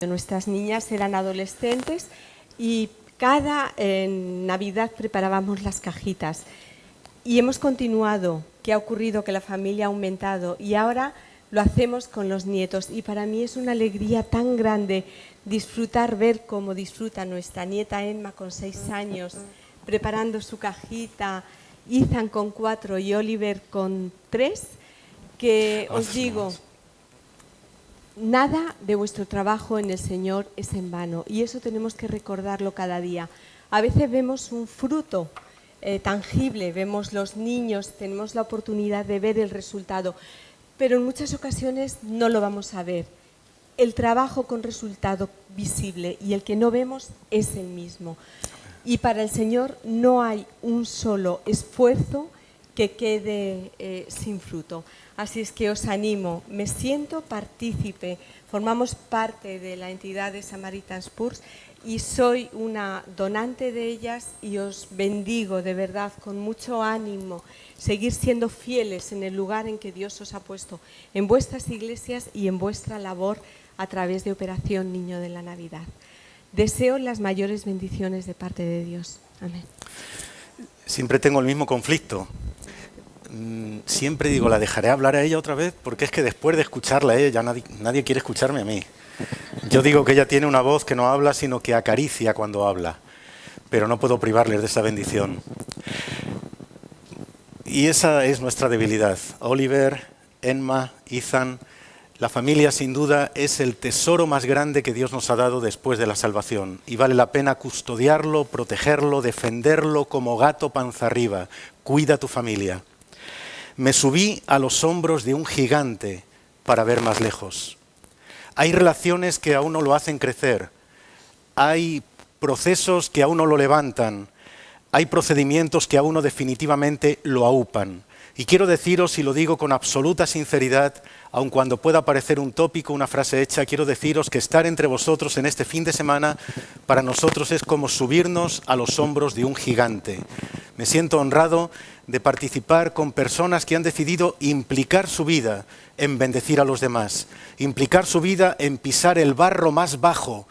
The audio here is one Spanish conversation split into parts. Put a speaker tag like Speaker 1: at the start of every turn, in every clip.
Speaker 1: Nuestras niñas eran adolescentes y cada Navidad preparábamos las cajitas. Y hemos continuado. ¿Qué ha ocurrido? Que la familia ha aumentado y ahora lo hacemos con los nietos. Y para mí es una alegría tan grande disfrutar, ver cómo disfruta nuestra nieta Emma con 6 años, preparando su cajita, Ethan con 4 y Oliver con 3, que os digo... Nada de vuestro trabajo en el Señor es en vano y eso tenemos que recordarlo cada día. A veces vemos un fruto tangible, vemos los niños, tenemos la oportunidad de ver el resultado, pero en muchas ocasiones no lo vamos a ver. El trabajo con resultado visible y el que no vemos es el mismo. Y para el Señor no hay un solo esfuerzo que quede sin fruto. Así es que os animo, me siento partícipe, formamos parte de la entidad de Samaritan's Purse y soy una donante de ellas y os bendigo de verdad con mucho ánimo, seguir siendo fieles en el lugar en que Dios os ha puesto, en vuestras iglesias y en vuestra labor a través de Operación Niño de la Navidad. Deseo las mayores bendiciones de parte de Dios. Amén.
Speaker 2: Siempre tengo el mismo conflicto. Siempre digo, ¿la dejaré hablar a ella otra vez? Porque es que después de escucharla a ella, ya nadie quiere escucharme a mí. Yo digo que ella tiene una voz que no habla, sino que acaricia cuando habla. Pero no puedo privarles de esa bendición. Y esa es nuestra debilidad. Oliver, Emma, Ethan, la familia sin duda es el tesoro más grande que Dios nos ha dado después de la salvación. Y vale la pena custodiarlo, protegerlo, defenderlo como gato panza arriba. Cuida tu familia. Me subí a los hombros de un gigante para ver más lejos. Hay relaciones que a uno lo hacen crecer. Hay procesos que a uno lo levantan. Hay procedimientos que a uno definitivamente lo aupan. Y quiero deciros, y lo digo con absoluta sinceridad, aun cuando pueda parecer un tópico, una frase hecha, quiero deciros que estar entre vosotros en este fin de semana para nosotros es como subirnos a los hombros de un gigante. Me siento honrado de participar con personas que han decidido implicar su vida en bendecir a los demás, implicar su vida en pisar el barro más bajo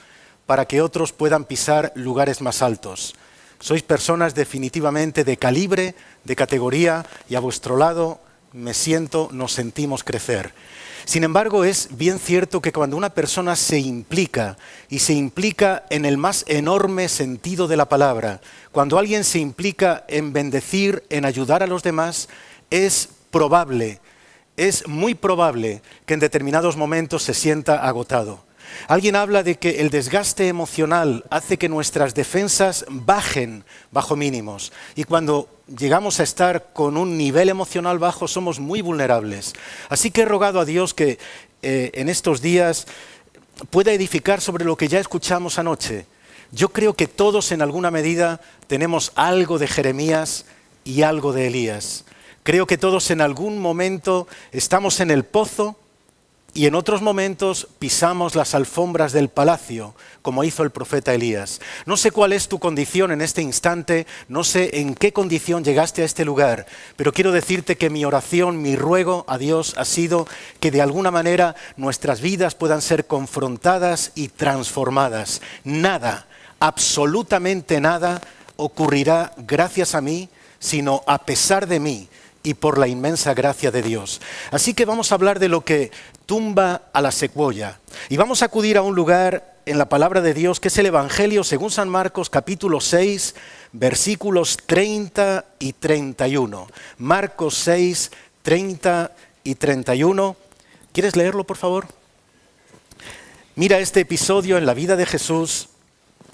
Speaker 2: para que otros puedan pisar lugares más altos. Sois personas definitivamente de calibre, de categoría, y a vuestro lado nos sentimos crecer. Sin embargo, es bien cierto que cuando una persona se implica, y se implica en el más enorme sentido de la palabra, cuando alguien se implica en bendecir, en ayudar a los demás, es muy probable que en determinados momentos se sienta agotado. Alguien habla de que el desgaste emocional hace que nuestras defensas bajen bajo mínimos y cuando llegamos a estar con un nivel emocional bajo somos muy vulnerables. Así que he rogado a Dios que en estos días pueda edificar sobre lo que ya escuchamos anoche. Yo creo que todos en alguna medida tenemos algo de Jeremías y algo de Elías. Creo que todos en algún momento estamos en el pozo y en otros momentos pisamos las alfombras del palacio, como hizo el profeta Elías. No sé cuál es tu condición en este instante, no sé en qué condición llegaste a este lugar, pero quiero decirte que mi oración, mi ruego a Dios ha sido que de alguna manera nuestras vidas puedan ser confrontadas y transformadas. Nada, absolutamente nada ocurrirá gracias a mí, sino a pesar de mí y por la inmensa gracia de Dios. Así que vamos a hablar de lo que tumba a la secuoya. Y vamos a acudir a un lugar en la palabra de Dios que es el Evangelio según San Marcos, capítulo 6, versículos 30 y 31. Marcos 6, 30 y 31. ¿Quieres leerlo, por favor? Mira este episodio en la vida de Jesús,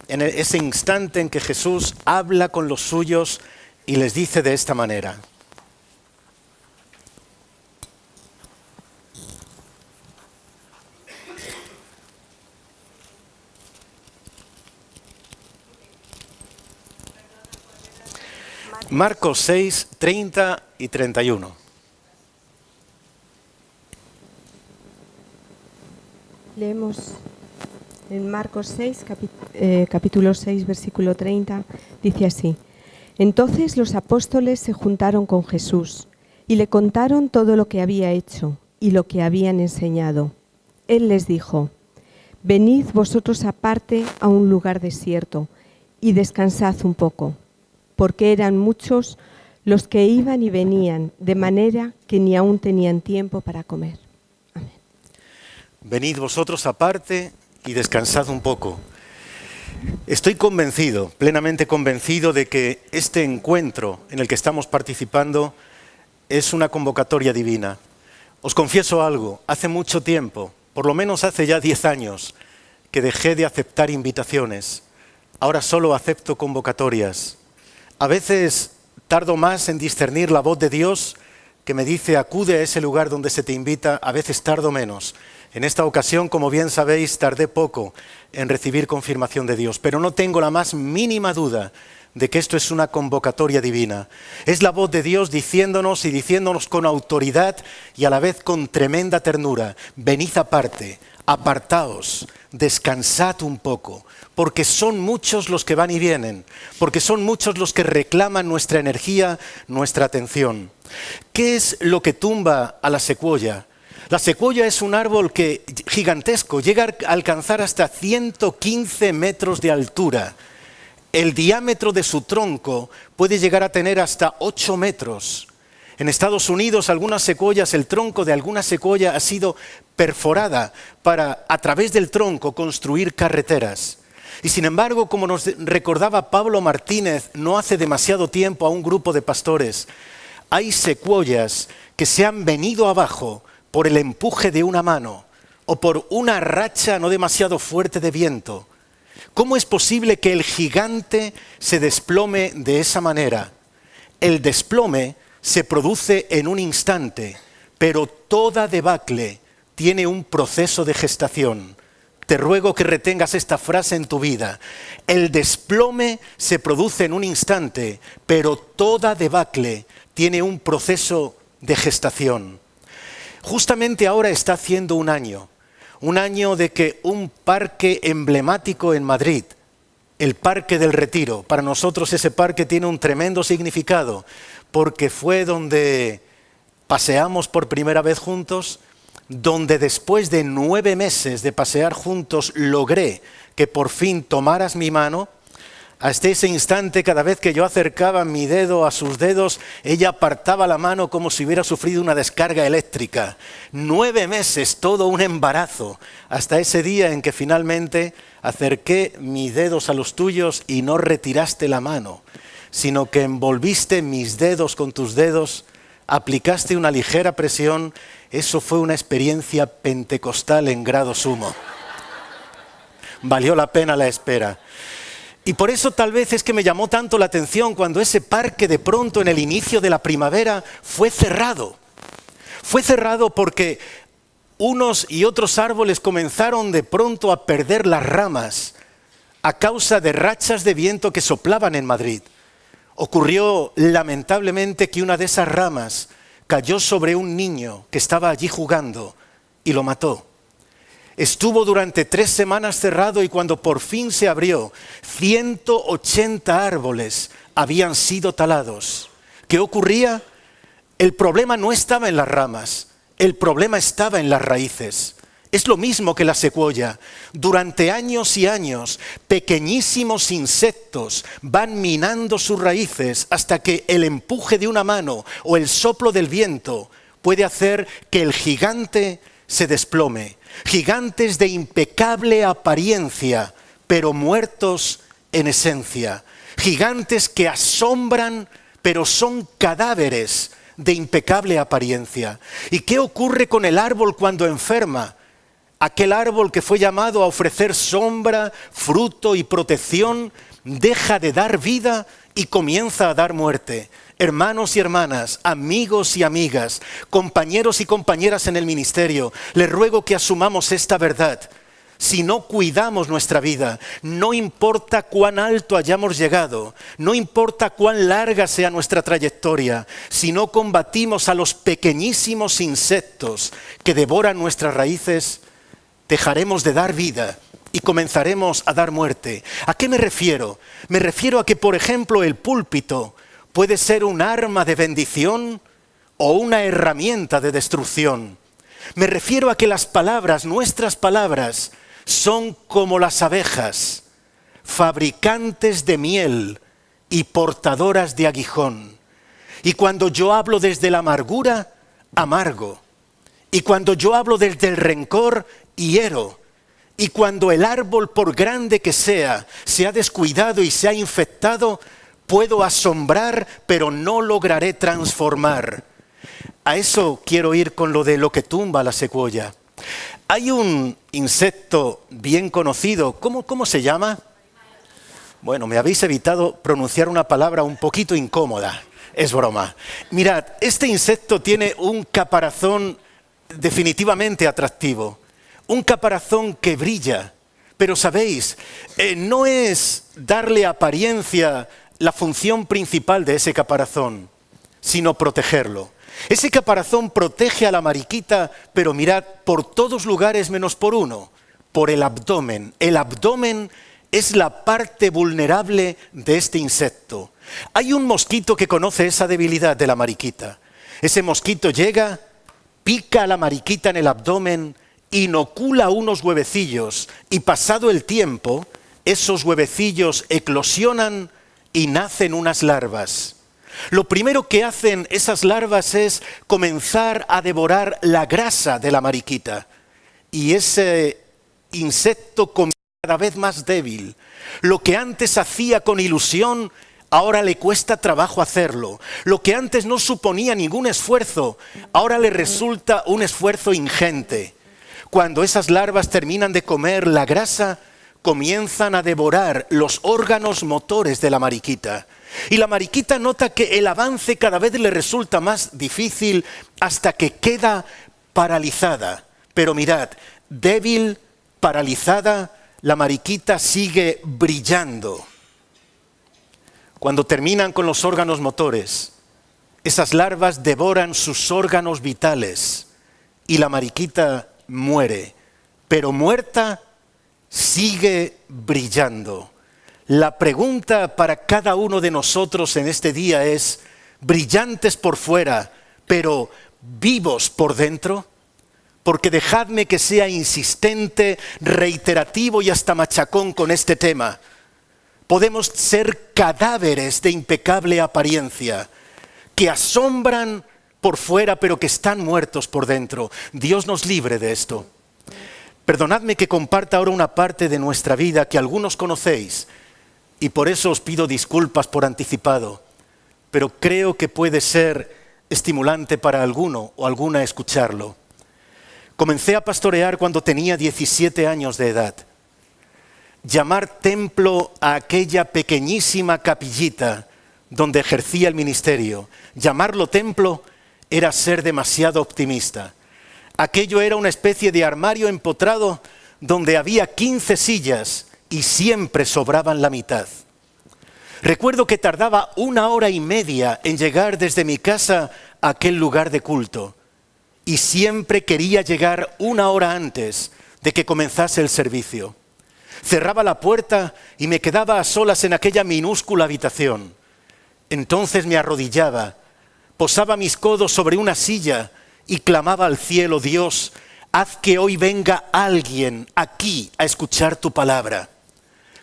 Speaker 2: en ese instante en que Jesús habla con los suyos y les dice de esta manera. Marcos 6, 30 y 31.
Speaker 1: Leemos en Marcos 6, capítulo 6, versículo 30, dice así. Entonces los apóstoles se juntaron con Jesús y le contaron todo lo que había hecho y lo que habían enseñado. Él les dijo, venid vosotros aparte a un lugar desierto y descansad un poco, porque eran muchos los que iban y venían, de manera que ni aún tenían tiempo para comer. Amén.
Speaker 2: Venid vosotros aparte y descansad un poco. Estoy convencido, plenamente convencido, de que este encuentro en el que estamos participando es una convocatoria divina. Os confieso algo, hace mucho tiempo, por lo menos hace ya 10 años, que dejé de aceptar invitaciones. Ahora solo acepto convocatorias. A veces tardo más en discernir la voz de Dios que me dice acude a ese lugar donde se te invita, a veces tardo menos. En esta ocasión, como bien sabéis, tardé poco en recibir confirmación de Dios, pero no tengo la más mínima duda de que esto es una convocatoria divina. Es la voz de Dios diciéndonos y diciéndonos con autoridad y a la vez con tremenda ternura: venid aparte, apartaos, descansad un poco, porque son muchos los que van y vienen, porque son muchos los que reclaman nuestra energía, nuestra atención. ¿Qué es lo que tumba a la secuoya? La secuoya es un árbol gigantesco, llega a alcanzar hasta 115 metros de altura. El diámetro de su tronco puede llegar a tener hasta 8 metros. En Estados Unidos, algunas secuoyas, el tronco de alguna secuoya ha sido perforada para, a través del tronco, construir carreteras. Y sin embargo, como nos recordaba Pablo Martínez no hace demasiado tiempo a un grupo de pastores, hay secuoyas que se han venido abajo por el empuje de una mano o por una racha no demasiado fuerte de viento. ¿Cómo es posible que el gigante se desplome de esa manera? El desplome se produce en un instante, pero toda debacle tiene un proceso de gestación. Te ruego que retengas esta frase en tu vida. El desplome se produce en un instante, pero toda debacle tiene un proceso de gestación. Justamente ahora está haciendo un año de que un parque emblemático en Madrid, el Parque del Retiro, para nosotros ese parque tiene un tremendo significado, porque fue donde paseamos por primera vez juntos, donde después de 9 meses de pasear juntos logré que por fin tomaras mi mano. Hasta ese instante, cada vez que yo acercaba mi dedo a sus dedos, ella apartaba la mano como si hubiera sufrido una descarga eléctrica. 9 meses, todo un embarazo, hasta ese día en que finalmente acerqué mis dedos a los tuyos y no retiraste la mano, sino que envolviste mis dedos con tus dedos, aplicaste una ligera presión. Eso fue una experiencia pentecostal en grado sumo. Valió la pena la espera. Y por eso tal vez es que me llamó tanto la atención cuando ese parque de pronto en el inicio de la primavera fue cerrado. Fue cerrado porque unos y otros árboles comenzaron de pronto a perder las ramas a causa de rachas de viento que soplaban en Madrid. Ocurrió lamentablemente que una de esas ramas cayó sobre un niño que estaba allí jugando y lo mató. Estuvo durante 3 semanas cerrado y cuando por fin se abrió, 180 árboles habían sido talados. ¿Qué ocurría? El problema no estaba en las ramas, el problema estaba en las raíces. Es lo mismo que la secuoya. Durante años y años, pequeñísimos insectos van minando sus raíces hasta que el empuje de una mano o el soplo del viento puede hacer que el gigante se desplome. Gigantes de impecable apariencia, pero muertos en esencia. Gigantes que asombran, pero son cadáveres de impecable apariencia. ¿Y qué ocurre con el árbol cuando enferma? Aquel árbol que fue llamado a ofrecer sombra, fruto y protección, deja de dar vida y comienza a dar muerte. Hermanos y hermanas, amigos y amigas, compañeros y compañeras en el ministerio, les ruego que asumamos esta verdad. Si no cuidamos nuestra vida, no importa cuán alto hayamos llegado, no importa cuán larga sea nuestra trayectoria, si no combatimos a los pequeñísimos insectos que devoran nuestras raíces, dejaremos de dar vida y comenzaremos a dar muerte. ¿A qué me refiero? Me refiero a que, por ejemplo, el púlpito puede ser un arma de bendición o una herramienta de destrucción. Me refiero a que las palabras, nuestras palabras, son como las abejas, fabricantes de miel y portadoras de aguijón. Y cuando yo hablo desde la amargura, amargo. Y cuando yo hablo desde el rencor, hiero. Y cuando el árbol, por grande que sea, se ha descuidado y se ha infectado, puedo asombrar, pero no lograré transformar. A eso quiero ir con lo que tumba la secuoya. Hay un insecto bien conocido, ¿cómo se llama? Bueno, me habéis evitado pronunciar una palabra un poquito incómoda. Es broma. Mirad, este insecto tiene un caparazón definitivamente atractivo. Un caparazón que brilla. Pero sabéis, no es darle apariencia la función principal de ese caparazón, sino protegerlo. Ese caparazón protege a la mariquita, pero mirad, por todos lugares menos por uno, por el abdomen. El abdomen es la parte vulnerable de este insecto. Hay un mosquito que conoce esa debilidad de la mariquita. Ese mosquito llega, pica a la mariquita en el abdomen, inocula unos huevecillos y pasado el tiempo, esos huevecillos eclosionan y nacen unas larvas. Lo primero que hacen esas larvas es comenzar a devorar la grasa de la mariquita. Y ese insecto comienza cada vez más débil. Lo que antes hacía con ilusión, ahora le cuesta trabajo hacerlo. Lo que antes no suponía ningún esfuerzo, ahora le resulta un esfuerzo ingente. Cuando esas larvas terminan de comer la grasa, comienzan a devorar los órganos motores de la mariquita. Y la mariquita nota que el avance cada vez le resulta más difícil hasta que queda paralizada. Pero mirad, débil, paralizada, la mariquita sigue brillando. Cuando terminan con los órganos motores, esas larvas devoran sus órganos vitales y la mariquita muere. Pero muerta, sigue brillando. La pregunta para cada uno de nosotros en este día es, ¿brillantes por fuera, pero vivos por dentro? Porque dejadme que sea insistente, reiterativo y hasta machacón con este tema. Podemos ser cadáveres de impecable apariencia, que asombran por fuera, pero que están muertos por dentro. Dios nos libre de esto. Perdonadme que comparta ahora una parte de nuestra vida que algunos conocéis, y por eso os pido disculpas por anticipado, pero creo que puede ser estimulante para alguno o alguna escucharlo. Comencé a pastorear cuando tenía 17 años de edad. Llamar templo a aquella pequeñísima capillita donde ejercía el ministerio, llamarlo templo era ser demasiado optimista. Aquello era una especie de armario empotrado donde había 15 sillas y siempre sobraban la mitad. Recuerdo que tardaba 1 hora y media en llegar desde mi casa a aquel lugar de culto y siempre quería llegar 1 hora antes de que comenzase el servicio. Cerraba la puerta y me quedaba a solas en aquella minúscula habitación. Entonces me arrodillaba, posaba mis codos sobre una silla y clamaba al cielo: Dios, haz que hoy venga alguien aquí a escuchar tu palabra.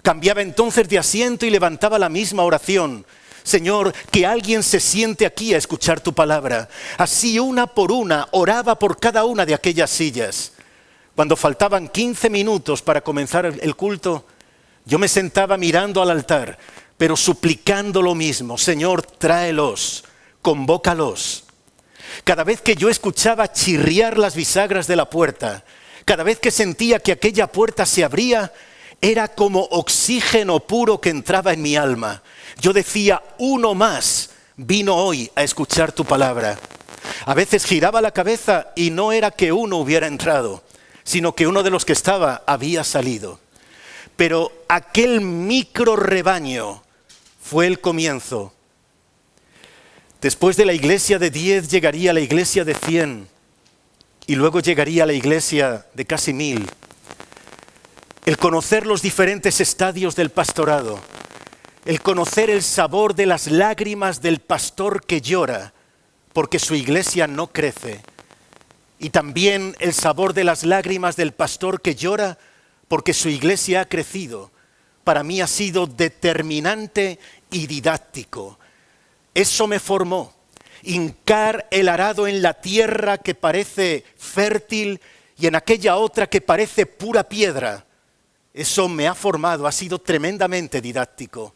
Speaker 2: Cambiaba entonces de asiento y levantaba la misma oración: Señor, que alguien se siente aquí a escuchar tu palabra. Así una por una oraba por cada una de aquellas sillas. Cuando faltaban 15 minutos para comenzar el culto, yo me sentaba mirando al altar, pero suplicando lo mismo: Señor, tráelos, convócalos. Cada vez que yo escuchaba chirriar las bisagras de la puerta, cada vez que sentía que aquella puerta se abría, era como oxígeno puro que entraba en mi alma. Yo decía: uno más vino hoy a escuchar tu palabra. A veces giraba la cabeza y no era que uno hubiera entrado, sino que uno de los que estaba había salido. Pero aquel micro rebaño fue el comienzo. Después de la iglesia de 10 llegaría la iglesia de 100 y luego llegaría la iglesia de casi 1000. El conocer los diferentes estadios del pastorado, el conocer el sabor de las lágrimas del pastor que llora porque su iglesia no crece, y también el sabor de las lágrimas del pastor que llora porque su iglesia ha crecido, para mí ha sido determinante y didáctico. Eso me formó. Hincar el arado en la tierra que parece fértil y en aquella otra que parece pura piedra. Eso me ha formado, ha sido tremendamente didáctico.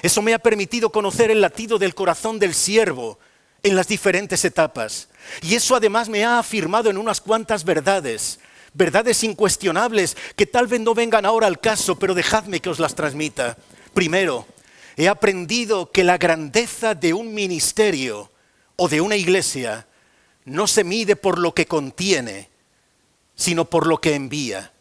Speaker 2: Eso me ha permitido conocer el latido del corazón del siervo en las diferentes etapas. Y eso además me ha afirmado en unas cuantas verdades incuestionables que tal vez no vengan ahora al caso, pero dejadme que os las transmita. Primero, he aprendido que la grandeza de un ministerio o de una iglesia no se mide por lo que contiene, sino por lo que envía.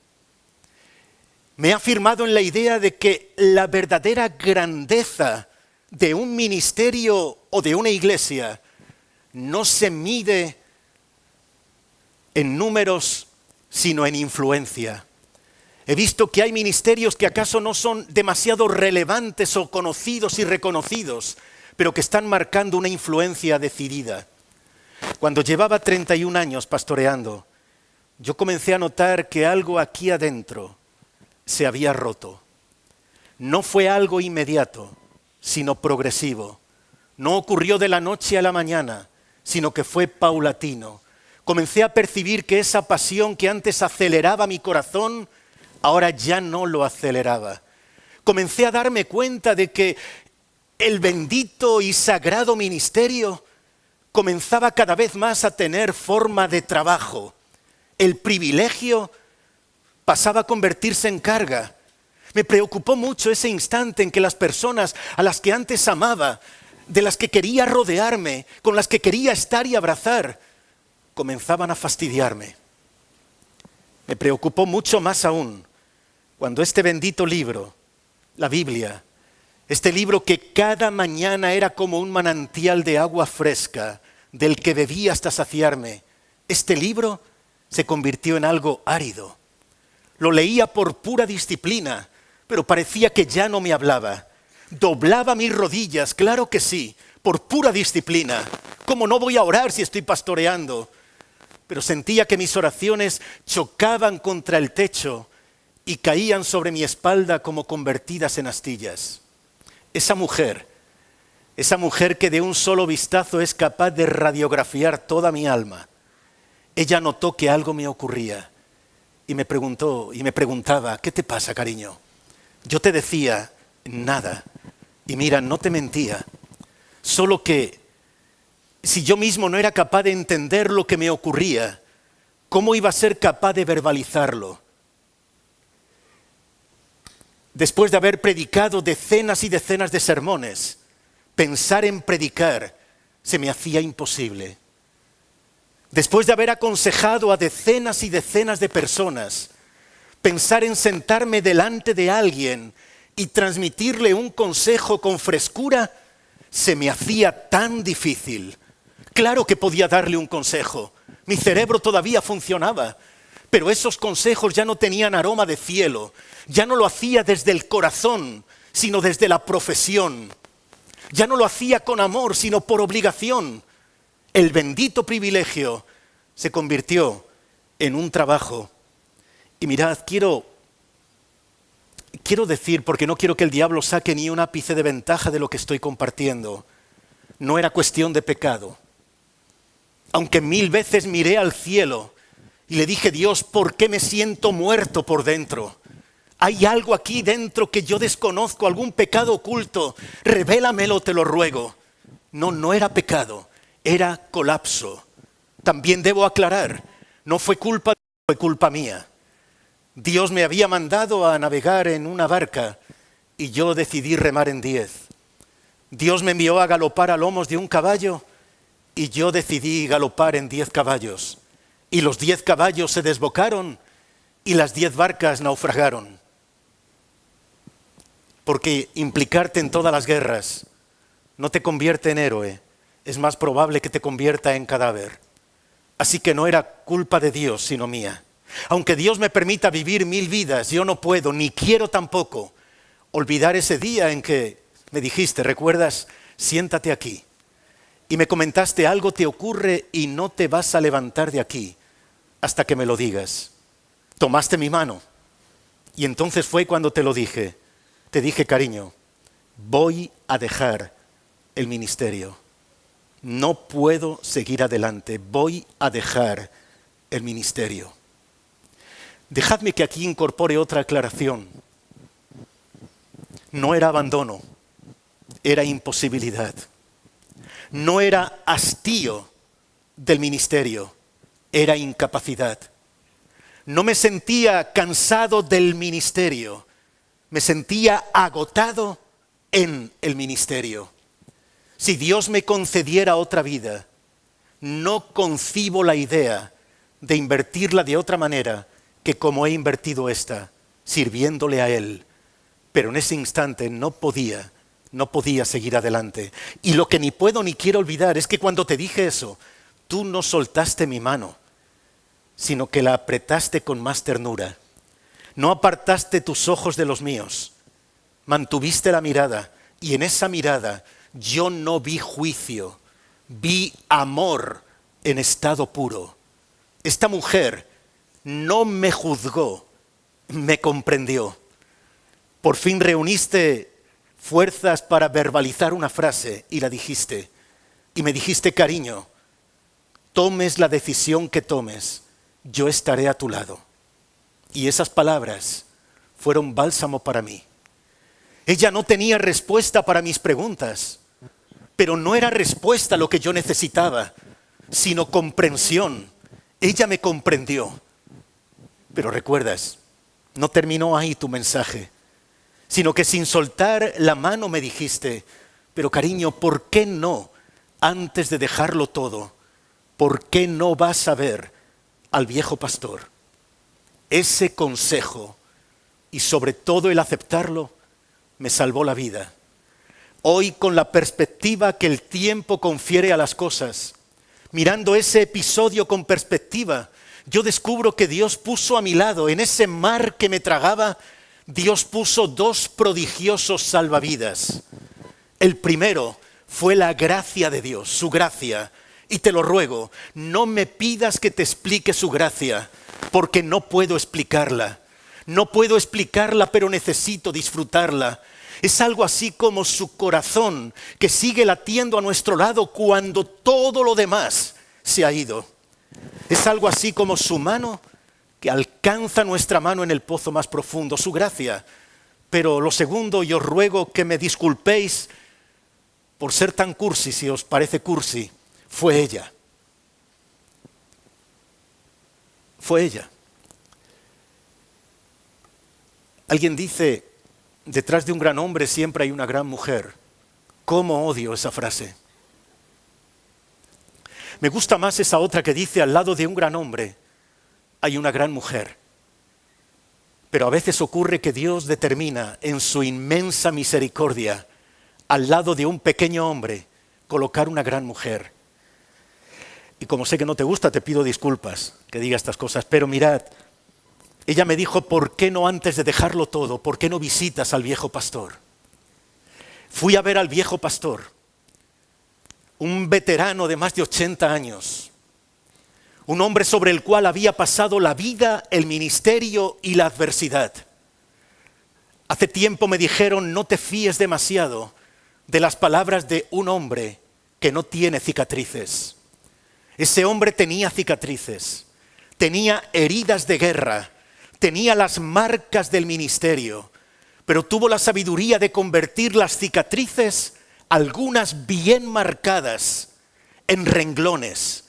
Speaker 2: Me he afirmado en la idea de que la verdadera grandeza de un ministerio o de una iglesia no se mide en números, sino en influencia. He visto que hay ministerios que acaso no son demasiado relevantes o conocidos y reconocidos, pero que están marcando una influencia decidida. Cuando llevaba 31 años pastoreando, yo comencé a notar que algo aquí adentro se había roto. No fue algo inmediato, sino progresivo. No ocurrió de la noche a la mañana, sino que fue paulatino. Comencé a percibir que esa pasión que antes aceleraba mi corazón, ahora ya no lo aceleraba. Comencé a darme cuenta de que el bendito y sagrado ministerio comenzaba cada vez más a tener forma de trabajo. El privilegio pasaba a convertirse en carga. Me preocupó mucho ese instante en que las personas a las que antes amaba, de las que quería rodearme, con las que quería estar y abrazar, comenzaban a fastidiarme. Me preocupó mucho más aún cuando este bendito libro, la Biblia, este libro que cada mañana era como un manantial de agua fresca, del que bebía hasta saciarme, este libro se convirtió en algo árido. Lo leía por pura disciplina, pero parecía que ya no me hablaba. Doblaba mis rodillas, claro que sí, por pura disciplina. ¿Cómo no voy a orar si estoy pastoreando? Pero sentía que mis oraciones chocaban contra el techo y caían sobre mi espalda como convertidas en astillas. Esa mujer que de un solo vistazo es capaz de radiografiar toda mi alma, ella notó que algo me ocurría. Y me preguntó y me preguntaba, ¿qué te pasa, cariño? Yo te decía, nada. Y mira, no te mentía. Solo que si yo mismo no era capaz de entender lo que me ocurría, ¿cómo iba a ser capaz de verbalizarlo? Después de haber predicado decenas y decenas de sermones, pensar en predicar se me hacía imposible. Después de haber aconsejado a decenas y decenas de personas, pensar en sentarme delante de alguien y transmitirle un consejo con frescura, se me hacía tan difícil. Claro que podía darle un consejo, mi cerebro todavía funcionaba, pero esos consejos ya no tenían aroma de cielo, ya no lo hacía desde el corazón, sino desde la profesión. Ya no lo hacía con amor, sino por obligación. El bendito privilegio se convirtió en un trabajo. Y mirad, quiero decir, porque no quiero que el diablo saque ni un ápice de ventaja de lo que estoy compartiendo, no era cuestión de pecado. Aunque 1000 veces miré al cielo y le dije, Dios, ¿por qué me siento muerto por dentro? Hay algo aquí dentro que yo desconozco, algún pecado oculto, revélamelo, te lo ruego. No era pecado, era colapso. También debo aclarar, no fue culpa mía. Dios me había mandado a navegar en una barca y yo decidí remar en 10. Dios me envió a galopar a lomos de un caballo y yo decidí galopar en 10 caballos. Y los 10 caballos se desbocaron y las 10 barcas naufragaron. Porque implicarte en todas las guerras no te convierte en héroe, es más probable que te convierta en cadáver. Así que no era culpa de Dios, sino mía. Aunque Dios me permita vivir 1000 vidas, yo no puedo, ni quiero tampoco, olvidar ese día en que me dijiste, ¿recuerdas? Siéntate aquí. Y me comentaste, algo te ocurre y no te vas a levantar de aquí hasta que me lo digas. Tomaste mi mano Y entonces fue cuando te lo dije. Te dije, cariño, voy a dejar el ministerio. No puedo seguir adelante. Voy a dejar el ministerio. Dejadme que aquí incorpore otra aclaración. No era abandono, era imposibilidad. No era hastío del ministerio, era incapacidad. No me sentía cansado del ministerio, me sentía agotado en el ministerio. Si Dios me concediera otra vida, no concibo la idea de invertirla de otra manera que como he invertido esta, sirviéndole a Él. Pero en ese instante no podía seguir adelante. Y lo que ni puedo ni quiero olvidar es que cuando te dije eso, tú no soltaste mi mano, sino que la apretaste con más ternura. No apartaste tus ojos de los míos, mantuviste la mirada, y en esa mirada yo no vi juicio, vi amor en estado puro. Esta mujer no me juzgó, me comprendió. Por fin reuniste fuerzas para verbalizar una frase y la dijiste. Y me dijiste, cariño, tomes la decisión que tomes, yo estaré a tu lado. Y esas palabras fueron bálsamo para mí. Ella no tenía respuesta para mis preguntas, pero no era respuesta lo que yo necesitaba, sino comprensión. Ella me comprendió. Pero recuerdas, no terminó ahí tu mensaje, sino que sin soltar la mano me dijiste, pero cariño, ¿por qué no, antes de dejarlo todo, por qué no vas a ver al viejo pastor? Ese consejo, y sobre todo el aceptarlo, me salvó la vida. Hoy, con la perspectiva que el tiempo confiere a las cosas, mirando ese episodio con perspectiva, yo descubro que Dios puso a mi lado, en ese mar que me tragaba, Dios puso dos prodigiosos salvavidas. El primero fue la gracia de Dios, su gracia. Y te lo ruego, no me pidas que te explique su gracia, porque no puedo explicarla. No puedo explicarla, pero necesito disfrutarla. Es algo así como su corazón que sigue latiendo a nuestro lado cuando todo lo demás se ha ido. Es algo así como su mano que alcanza nuestra mano en el pozo más profundo, su gracia. Pero lo segundo, y os ruego que me disculpéis por ser tan cursi, si os parece cursi, fue ella. Fue ella. Alguien dice, detrás de un gran hombre siempre hay una gran mujer. ¿Cómo odio esa frase? Me gusta más esa otra que dice, al lado de un gran hombre hay una gran mujer. Pero a veces ocurre que Dios determina en su inmensa misericordia, al lado de un pequeño hombre, colocar una gran mujer. Y como sé que no te gusta, te pido disculpas que diga estas cosas, pero mirad, ella me dijo, ¿por qué no antes de dejarlo todo, por qué no visitas al viejo pastor? Fui a ver al viejo pastor, un veterano de más de 80 años, un hombre sobre el cual había pasado la vida, el ministerio y la adversidad. Hace tiempo me dijeron, no te fíes demasiado de las palabras de un hombre que no tiene cicatrices. Ese hombre tenía cicatrices, tenía heridas de guerra, tenía las marcas del ministerio, pero tuvo la sabiduría de convertir las cicatrices, algunas bien marcadas, en renglones.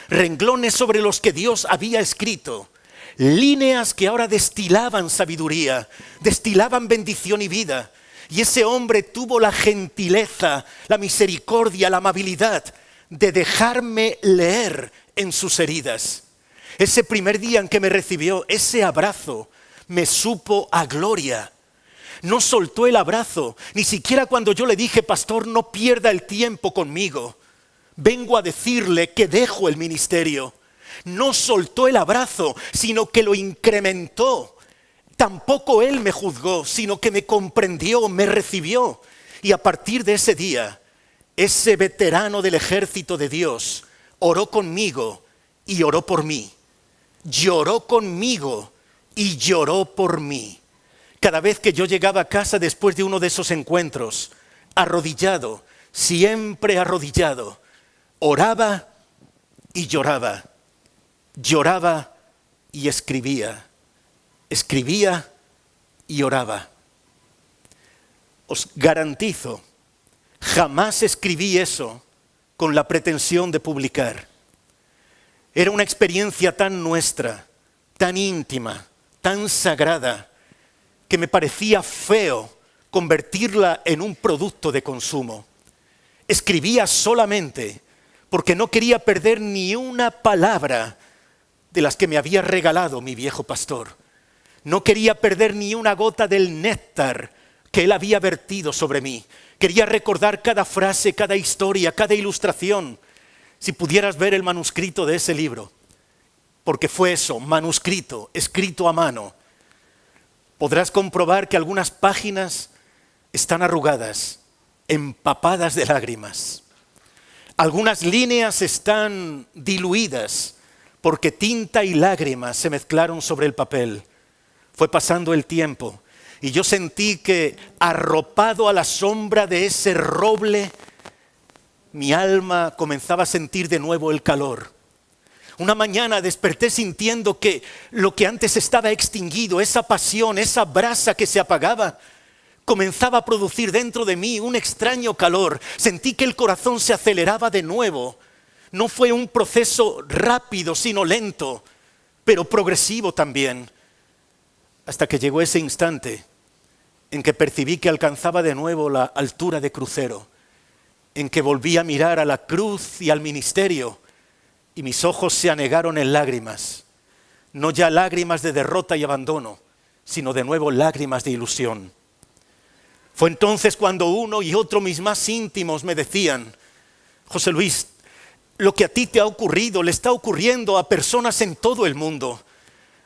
Speaker 2: Renglones sobre los que Dios había escrito, líneas que ahora destilaban sabiduría, destilaban bendición y vida. Y ese hombre tuvo la gentileza, la misericordia, la amabilidad de dejarme leer en sus heridas. Ese primer día en que me recibió, ese abrazo me supo a gloria. No soltó el abrazo, ni siquiera cuando yo le dije, pastor, no pierda el tiempo conmigo. Vengo a decirle que dejo el ministerio. No soltó el abrazo, sino que lo incrementó. Tampoco él me juzgó, sino que me comprendió, me recibió. Y a partir de ese día, ese veterano del ejército de Dios oró conmigo y oró por mí. Lloró conmigo y lloró por mí. Cada vez que yo llegaba a casa después de uno de esos encuentros, arrodillado, siempre arrodillado, oraba y lloraba, lloraba y escribía, escribía y oraba. Os garantizo, jamás escribí eso con la pretensión de publicar. Era una experiencia tan nuestra, tan íntima, tan sagrada, que me parecía feo convertirla en un producto de consumo. Escribía solamente porque no quería perder ni una palabra de las que me había regalado mi viejo pastor. No quería perder ni una gota del néctar que él había vertido sobre mí. Quería recordar cada frase, cada historia, cada ilustración. Si pudieras ver el manuscrito de ese libro, porque fue eso, manuscrito, escrito a mano, podrás comprobar que algunas páginas están arrugadas, empapadas de lágrimas. Algunas líneas están diluidas porque tinta y lágrimas se mezclaron sobre el papel. Fue pasando el tiempo y yo sentí que, arropado a la sombra de ese roble, mi alma comenzaba a sentir de nuevo el calor. Una mañana desperté sintiendo que lo que antes estaba extinguido, esa pasión, esa brasa que se apagaba, comenzaba a producir dentro de mí un extraño calor. Sentí que el corazón se aceleraba de nuevo. No fue un proceso rápido, sino lento, pero progresivo también. Hasta que llegó ese instante en que percibí que alcanzaba de nuevo la altura de crucero, en que volví a mirar a la cruz y al ministerio, y mis ojos se anegaron en lágrimas. No ya lágrimas de derrota y abandono, sino de nuevo lágrimas de ilusión. Fue entonces cuando uno y otro, mis más íntimos, me decían: José Luis, lo que a ti te ha ocurrido le está ocurriendo a personas en todo el mundo.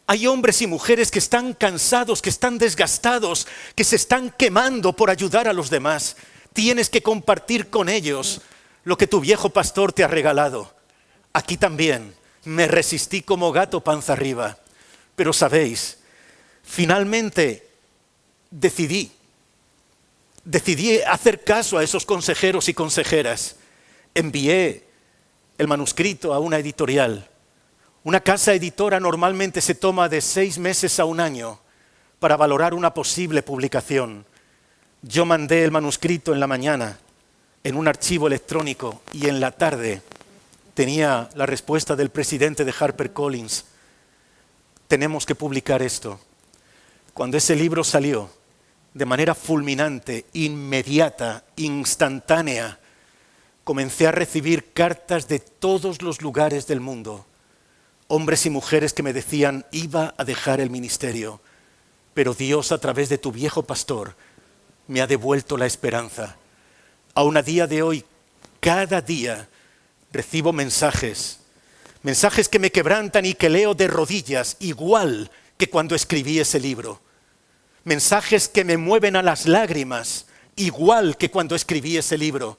Speaker 2: Hay hombres y mujeres que están cansados, que están desgastados, que se están quemando por ayudar a los demás. Tienes que compartir con ellos lo que tu viejo pastor te ha regalado. Aquí también me resistí como gato panza arriba. Pero sabéis, finalmente decidí hacer caso a esos consejeros y consejeras. Envié el manuscrito a una editorial. Una casa editora normalmente se toma de 6 meses a 1 año para valorar una posible publicación. Yo mandé el manuscrito en la mañana en un archivo electrónico y en la tarde tenía la respuesta del presidente de HarperCollins. Tenemos que publicar esto. Cuando ese libro salió, de manera fulminante, inmediata, instantánea, comencé a recibir cartas de todos los lugares del mundo. Hombres y mujeres que me decían: iba a dejar el ministerio, pero Dios, a través de tu viejo pastor, me ha devuelto la esperanza. Aún a día de hoy, cada día recibo mensajes que me quebrantan y que leo de rodillas, igual que cuando escribí ese libro. Mensajes que me mueven a las lágrimas, igual que cuando escribí ese libro.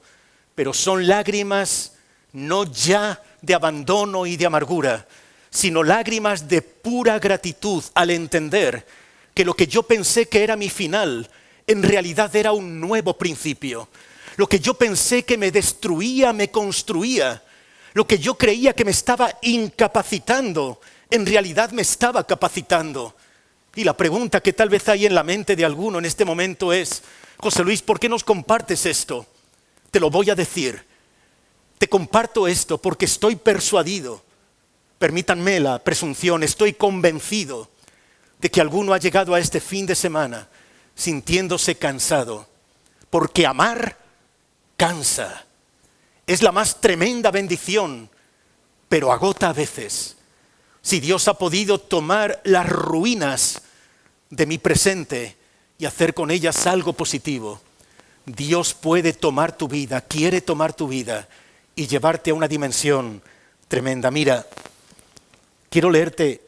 Speaker 2: Pero son lágrimas no ya de abandono y de amargura, sino lágrimas de pura gratitud al entender que lo que yo pensé que era mi final, en realidad era un nuevo principio. Lo que yo pensé que me destruía, me construía. Lo que yo creía que me estaba incapacitando, en realidad me estaba capacitando. Y la pregunta que tal vez hay en la mente de alguno en este momento es: José Luis, ¿por qué nos compartes esto? Te lo voy a decir. Te comparto esto porque estoy persuadido, permítanme la presunción, estoy convencido de que alguno ha llegado a este fin de semana sintiéndose cansado, porque amar cansa. Es la más tremenda bendición, pero agota a veces. Si Dios ha podido tomar las ruinas de mi presente y hacer con ellas algo positivo, Dios puede tomar tu vida, quiere tomar tu vida y llevarte a una dimensión tremenda. Mira, quiero leerte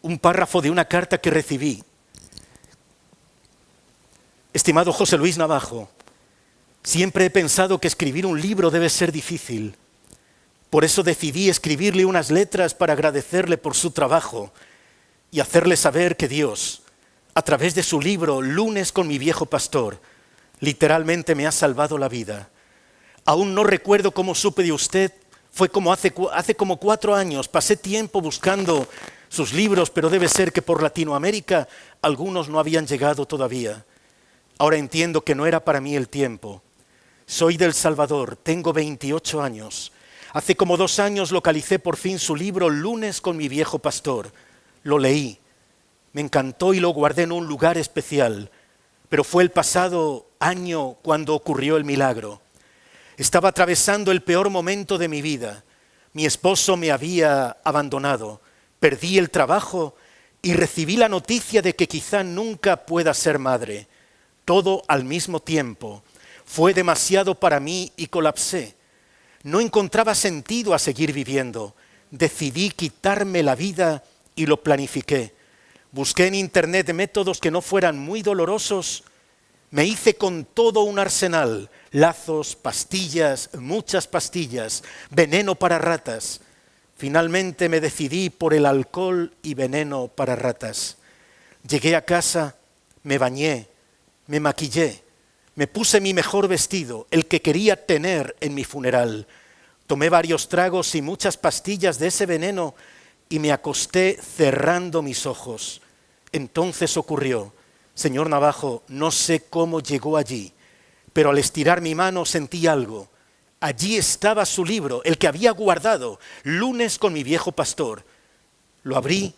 Speaker 2: un párrafo de una carta que recibí. Estimado José Luis Navajo, siempre he pensado que escribir un libro debe ser difícil. Por eso decidí escribirle unas letras para agradecerle por su trabajo y hacerle saber que Dios a través de su libro Lunes con mi viejo pastor, literalmente me ha salvado la vida. Aún no recuerdo cómo supe de usted, fue como hace como 4 años, pasé tiempo buscando sus libros, pero debe ser que por Latinoamérica algunos no habían llegado todavía. Ahora entiendo que no era para mí el tiempo. Soy del Salvador, tengo 28 años. Hace como 2 años localicé por fin su libro Lunes con mi viejo pastor. Lo leí, me encantó y lo guardé en un lugar especial, pero fue el pasado año cuando ocurrió el milagro. Estaba atravesando el peor momento de mi vida. Mi esposo me había abandonado, perdí el trabajo y recibí la noticia de que quizá nunca pueda ser madre. Todo al mismo tiempo. Fue demasiado para mí y colapsé. No encontraba sentido a seguir viviendo. Decidí quitarme la vida y lo planifiqué. Busqué en internet métodos que no fueran muy dolorosos. Me hice con todo un arsenal, lazos, pastillas, muchas pastillas, veneno para ratas. Finalmente me decidí por el alcohol y veneno para ratas. Llegué a casa, me bañé, me maquillé, me puse mi mejor vestido, el que quería tener en mi funeral. Tomé varios tragos y muchas pastillas de ese veneno y me acosté cerrando mis ojos. Entonces ocurrió. Señor Navajo, no sé cómo llegó allí, pero al estirar mi mano sentí algo. Allí estaba su libro, el que había guardado, Lunes con mi viejo pastor. Lo abrí,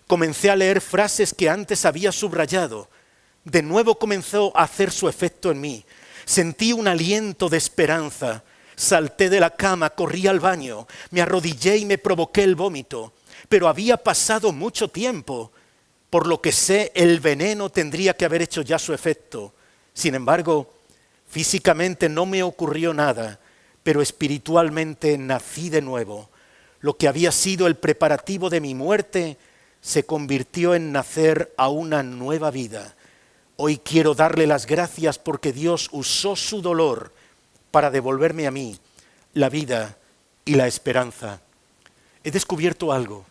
Speaker 2: comencé a leer frases que antes había subrayado. De nuevo comenzó a hacer su efecto en mí. Sentí un aliento de esperanza. Salté de la cama, corrí al baño, me arrodillé y me provoqué el vómito. Pero había pasado mucho tiempo. Por lo que sé, el veneno tendría que haber hecho ya su efecto. Sin embargo, físicamente no me ocurrió nada, pero espiritualmente nací de nuevo. Lo que había sido el preparativo de mi muerte se convirtió en nacer a una nueva vida. Hoy quiero darle las gracias porque Dios usó su dolor para devolverme a mí la vida y la esperanza. He descubierto algo,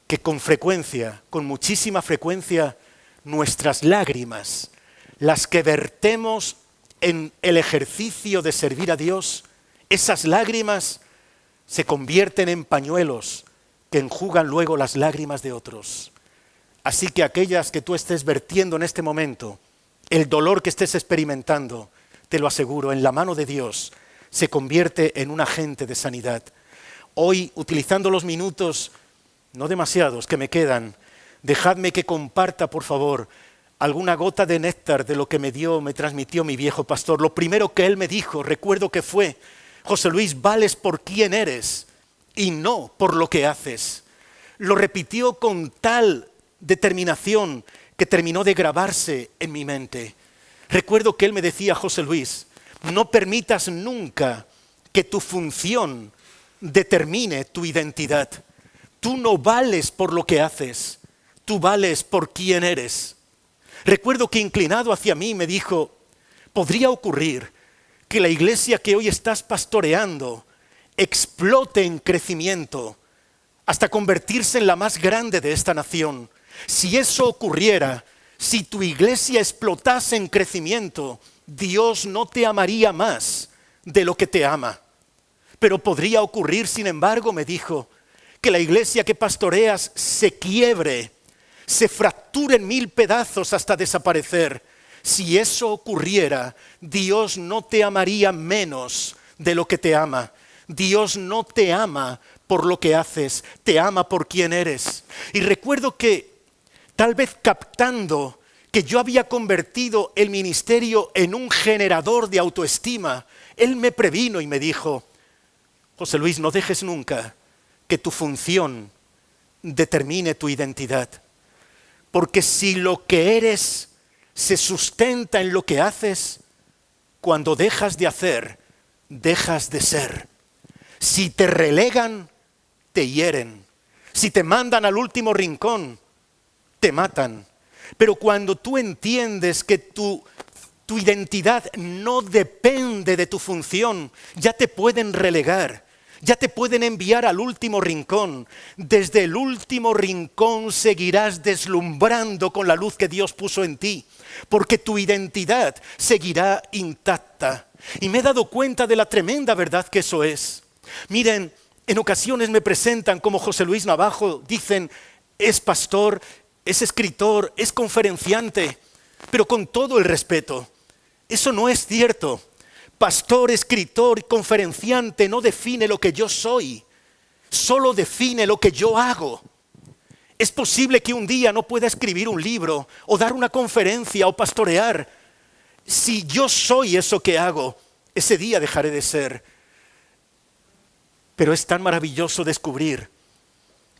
Speaker 2: que con frecuencia, con muchísima frecuencia, nuestras lágrimas, las que vertemos en el ejercicio de servir a Dios, esas lágrimas se convierten en pañuelos que enjugan luego las lágrimas de otros. Así que aquellas que tú estés vertiendo en este momento, el dolor que estés experimentando, te lo aseguro, en la mano de Dios se convierte en un agente de sanidad. Hoy, utilizando los minutos, no demasiados, que me quedan, dejadme que comparta, por favor, alguna gota de néctar de lo que me transmitió mi viejo pastor. Lo primero que él me dijo, recuerdo que fue: José Luis, vales por quién eres y no por lo que haces. Lo repitió con tal determinación que terminó de grabarse en mi mente. Recuerdo que él me decía: José Luis, no permitas nunca que tu función determine tu identidad. Tú no vales por lo que haces, tú vales por quién eres. Recuerdo que inclinado hacia mí me dijo: podría ocurrir que la iglesia que hoy estás pastoreando explote en crecimiento hasta convertirse en la más grande de esta nación. Si eso ocurriera, si tu iglesia explotase en crecimiento, Dios no te amaría más de lo que te ama. Pero podría ocurrir, sin embargo, me dijo, que la iglesia que pastoreas se quiebre, se fracture en 1000 pedazos hasta desaparecer. Si eso ocurriera, Dios no te amaría menos de lo que te ama. Dios no te ama por lo que haces, te ama por quien eres. Y recuerdo que, tal vez captando que yo había convertido el ministerio en un generador de autoestima, él me previno y me dijo: José Luis, no dejes nunca que tu función determine tu identidad. Porque si lo que eres se sustenta en lo que haces, cuando dejas de hacer, dejas de ser. Si te relegan, te hieren. Si te mandan al último rincón, te matan. Pero cuando tú entiendes que tu identidad no depende de tu función, ya te pueden relegar, Ya te pueden enviar al último rincón. Desde el último rincón seguirás deslumbrando con la luz que Dios puso en ti, porque tu identidad seguirá intacta. Y me he dado cuenta de la tremenda verdad que eso es. Miren, en ocasiones me presentan como José Luis Navajo, dicen, es pastor, es escritor, es conferenciante, pero con todo el respeto, eso no es cierto. Pastor, escritor y conferenciante no define lo que yo soy, solo define lo que yo hago. Es posible que un día no pueda escribir un libro o dar una conferencia o pastorear. Si yo soy eso que hago, ese día dejaré de ser. Pero es tan maravilloso descubrir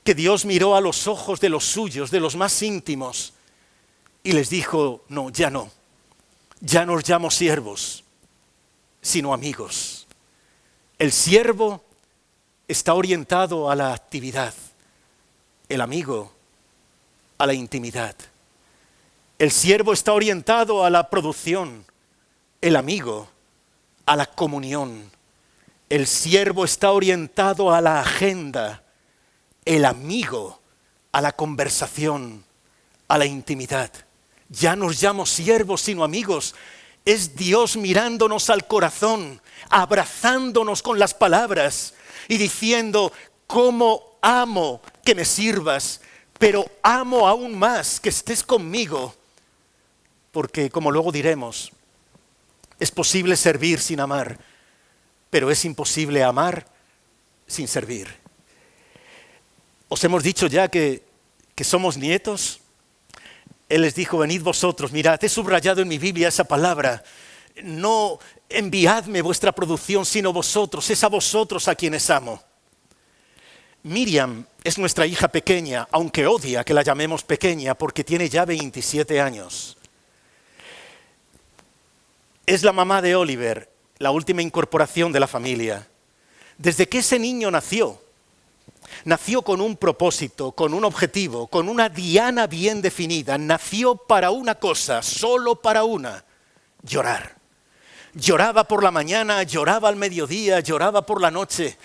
Speaker 2: que Dios miró a los ojos de los suyos, de los más íntimos, y les dijo, no, ya no os llamo siervos, sino amigos. El siervo está orientado a la actividad, el amigo a la intimidad. El siervo está orientado a la producción, el amigo a la comunión. El siervo está orientado a la agenda, el amigo a la conversación, a la intimidad. Ya no os llamo siervos sino amigos. Es Dios mirándonos al corazón, abrazándonos con las palabras y diciendo, cómo amo que me sirvas, pero amo aún más que estés conmigo. Porque, como luego diremos, es posible servir sin amar, pero es imposible amar sin servir. Os hemos dicho ya que somos nietos. Él les dijo, venid vosotros, mirad, he subrayado en mi Biblia esa palabra. No enviadme vuestra producción, sino vosotros, es a vosotros a quienes amo. Miriam es nuestra hija pequeña, aunque odia que la llamemos pequeña porque tiene ya 27 años. Es la mamá de Oliver, la última incorporación de la familia. Desde que ese niño nació con un propósito, con un objetivo, con una diana bien definida. Nació para una cosa, solo para una, llorar. Lloraba por la mañana, lloraba al mediodía, lloraba por la noche.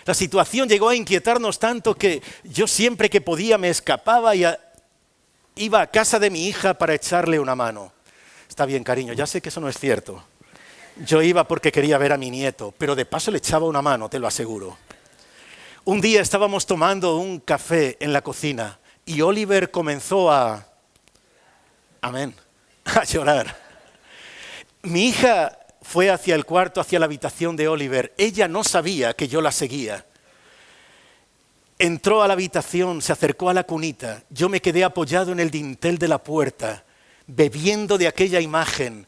Speaker 2: La situación llegó a inquietarnos tanto que yo siempre que podía me escapaba y iba a casa de mi hija para echarle una mano. Está bien, cariño, ya sé que eso no es cierto. Yo iba porque quería ver a mi nieto, pero de paso le echaba una mano, te lo aseguro. Un día estábamos tomando un café en la cocina y Oliver comenzó a llorar. Mi hija fue hacia el cuarto, hacia la habitación de Oliver. Ella no sabía que yo la seguía. Entró a la habitación, se acercó a la cunita. Yo me quedé apoyado en el dintel de la puerta, bebiendo de aquella imagen.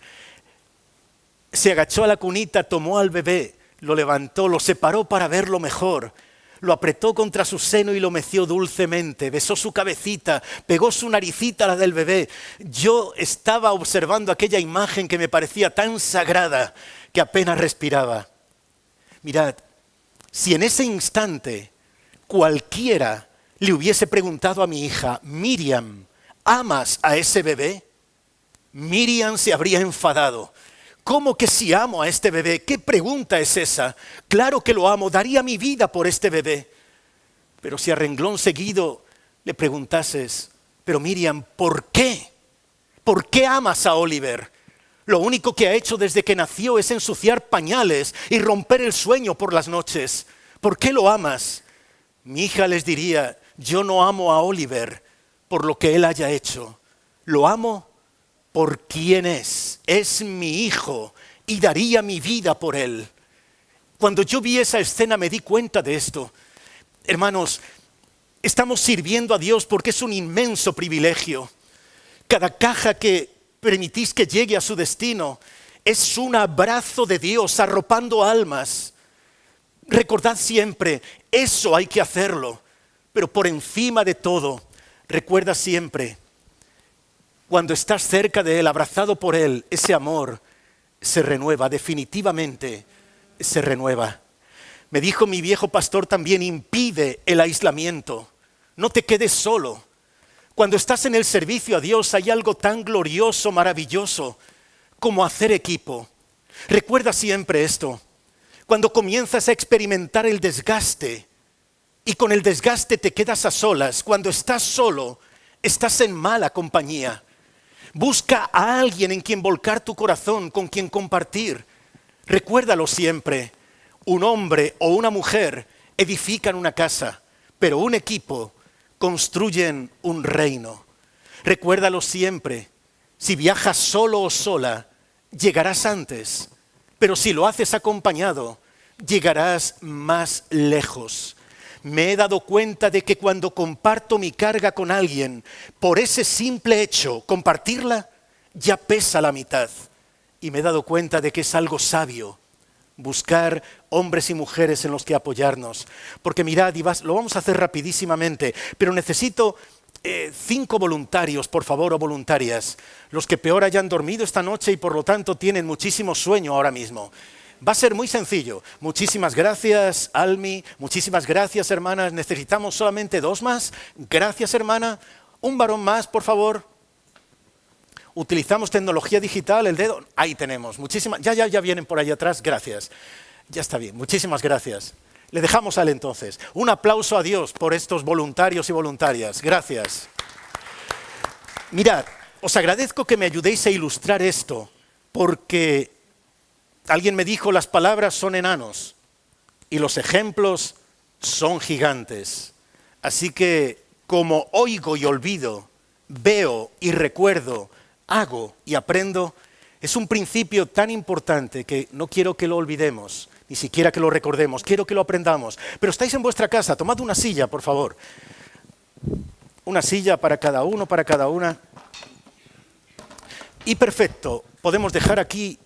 Speaker 2: Se agachó a la cunita, tomó al bebé, lo levantó, lo separó para verlo mejor. Lo apretó contra su seno y lo meció dulcemente, besó su cabecita, pegó su naricita a la del bebé. Yo estaba observando aquella imagen que me parecía tan sagrada que apenas respiraba. Mirad, si en ese instante cualquiera le hubiese preguntado a mi hija, Miriam, ¿amas a ese bebé? Miriam se habría enfadado. ¿Cómo que si amo a este bebé? ¿Qué pregunta es esa? Claro que lo amo, daría mi vida por este bebé. Pero si a renglón seguido le preguntases, pero Miriam, ¿por qué? ¿Por qué amas a Oliver? Lo único que ha hecho desde que nació es ensuciar pañales y romper el sueño por las noches. ¿Por qué lo amas? Mi hija les diría, yo no amo a Oliver por lo que él haya hecho. Lo amo por quién es mi hijo y daría mi vida por él. Cuando yo vi esa escena me di cuenta de esto. Hermanos, estamos sirviendo a Dios porque es un inmenso privilegio. Cada caja que permitís que llegue a su destino es un abrazo de Dios arropando almas. Recordad siempre, eso hay que hacerlo, pero por encima de todo, recuerda siempre, cuando estás cerca de Él, abrazado por Él, ese amor se renueva, definitivamente se renueva. Me dijo mi viejo pastor también, impide el aislamiento, no te quedes solo. Cuando estás en el servicio a Dios hay algo tan glorioso, maravilloso, como hacer equipo. Recuerda siempre esto, cuando comienzas a experimentar el desgaste y con el desgaste te quedas a solas, cuando estás solo, estás en mala compañía. Busca a alguien en quien volcar tu corazón, con quien compartir. Recuérdalo siempre, un hombre o una mujer edifican una casa, pero un equipo construyen un reino. Recuérdalo siempre, si viajas solo o sola, llegarás antes, pero si lo haces acompañado, llegarás más lejos. Me he dado cuenta de que cuando comparto mi carga con alguien, por ese simple hecho, compartirla, ya pesa la mitad. Y me he dado cuenta de que es algo sabio, buscar hombres y mujeres en los que apoyarnos. Porque mirad, lo vamos a hacer rapidísimamente, pero necesito 5 voluntarios, por favor, o voluntarias. Los que peor hayan dormido esta noche y por lo tanto tienen muchísimo sueño ahora mismo. Va a ser muy sencillo. Muchísimas gracias, Almi. Muchísimas gracias, hermanas. Necesitamos solamente 2 más. Gracias, hermana. Un varón más, por favor. Utilizamos tecnología digital, el dedo. Ahí tenemos. Muchísimas. Ya vienen por ahí atrás. Gracias. Ya está bien. Muchísimas gracias. Le dejamos a él entonces. Un aplauso a Dios por estos voluntarios y voluntarias. Gracias. Mirad, os agradezco que me ayudéis a ilustrar esto, porque alguien me dijo, las palabras son enanos y los ejemplos son gigantes. Así que, como oigo y olvido, veo y recuerdo, hago y aprendo, es un principio tan importante que no quiero que lo olvidemos, ni siquiera que lo recordemos, quiero que lo aprendamos. Pero estáis en vuestra casa, tomad una silla, por favor. Una silla para cada uno, para cada una. Y perfecto, podemos dejar aquí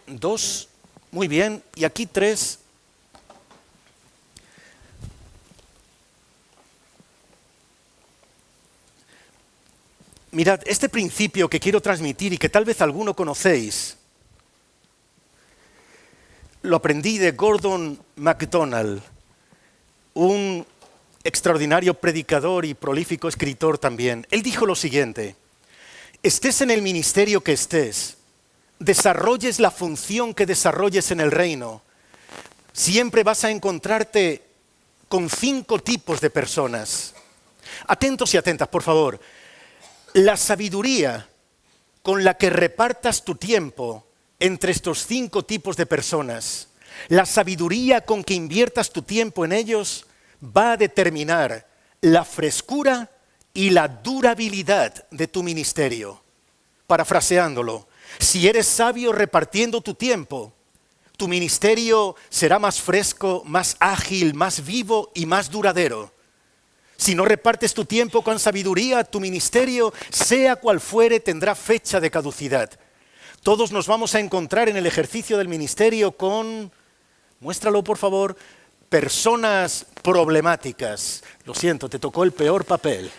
Speaker 2: 2, muy bien, y aquí 3. Mirad, este principio que quiero transmitir y que tal vez alguno conocéis, lo aprendí de Gordon MacDonald, un extraordinario predicador y prolífico escritor también. Él dijo lo siguiente: estés en el ministerio que estés, desarrolles la función que desarrolles en el reino, siempre vas a encontrarte con 5 tipos de personas. Atentos y atentas, por favor. La sabiduría con la que repartas tu tiempo entre estos 5 tipos de personas, la sabiduría con que inviertas tu tiempo en ellos, va a determinar la frescura y la durabilidad de tu ministerio. Parafraseándolo, si eres sabio repartiendo tu tiempo, tu ministerio será más fresco, más ágil, más vivo y más duradero. Si no repartes tu tiempo con sabiduría, tu ministerio, sea cual fuere, tendrá fecha de caducidad. Todos nos vamos a encontrar en el ejercicio del ministerio con, muéstralo por favor, personas problemáticas. Lo siento, te tocó el peor papel.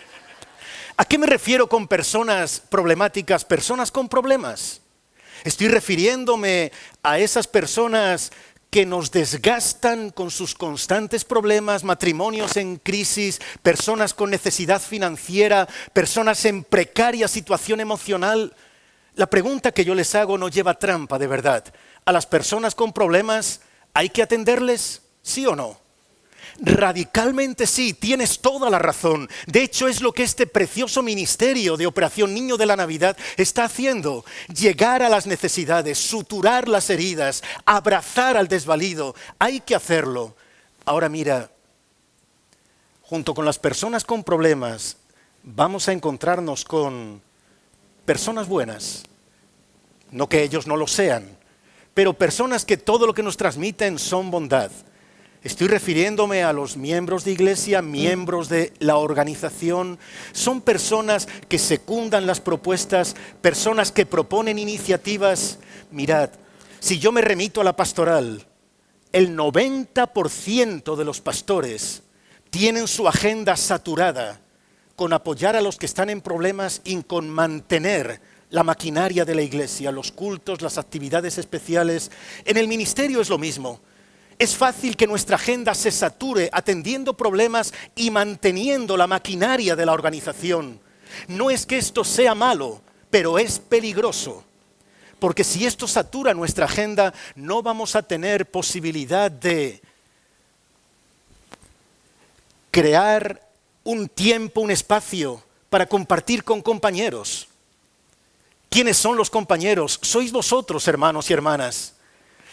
Speaker 2: ¿A qué me refiero con personas problemáticas? Personas con problemas. Estoy refiriéndome a esas personas que nos desgastan con sus constantes problemas, matrimonios en crisis, personas con necesidad financiera, personas en precaria situación emocional. La pregunta que yo les hago no lleva trampa, de verdad. ¿A las personas con problemas hay que atenderles? ¿Sí o no? Radicalmente sí, tienes toda la razón. De hecho, es lo que este precioso ministerio de Operación Niño de la Navidad está haciendo. Llegar a las necesidades, suturar las heridas, abrazar al desvalido. Hay que hacerlo. Ahora mira, junto con las personas con problemas, vamos a encontrarnos con personas buenas. No que ellos no lo sean, pero personas que todo lo que nos transmiten son bondad. Estoy refiriéndome a los miembros de iglesia, miembros de la organización. Son personas que secundan las propuestas, personas que proponen iniciativas. Mirad, si yo me remito a la pastoral, el 90% de los pastores tienen su agenda saturada con apoyar a los que están en problemas y con mantener la maquinaria de la iglesia, los cultos, las actividades especiales. En el ministerio es lo mismo. Es fácil que nuestra agenda se sature atendiendo problemas y manteniendo la maquinaria de la organización. No es que esto sea malo, pero es peligroso. Porque si esto satura nuestra agenda, no vamos a tener posibilidad de crear un tiempo, un espacio para compartir con compañeros. ¿Quiénes son los compañeros? Sois vosotros, hermanos y hermanas.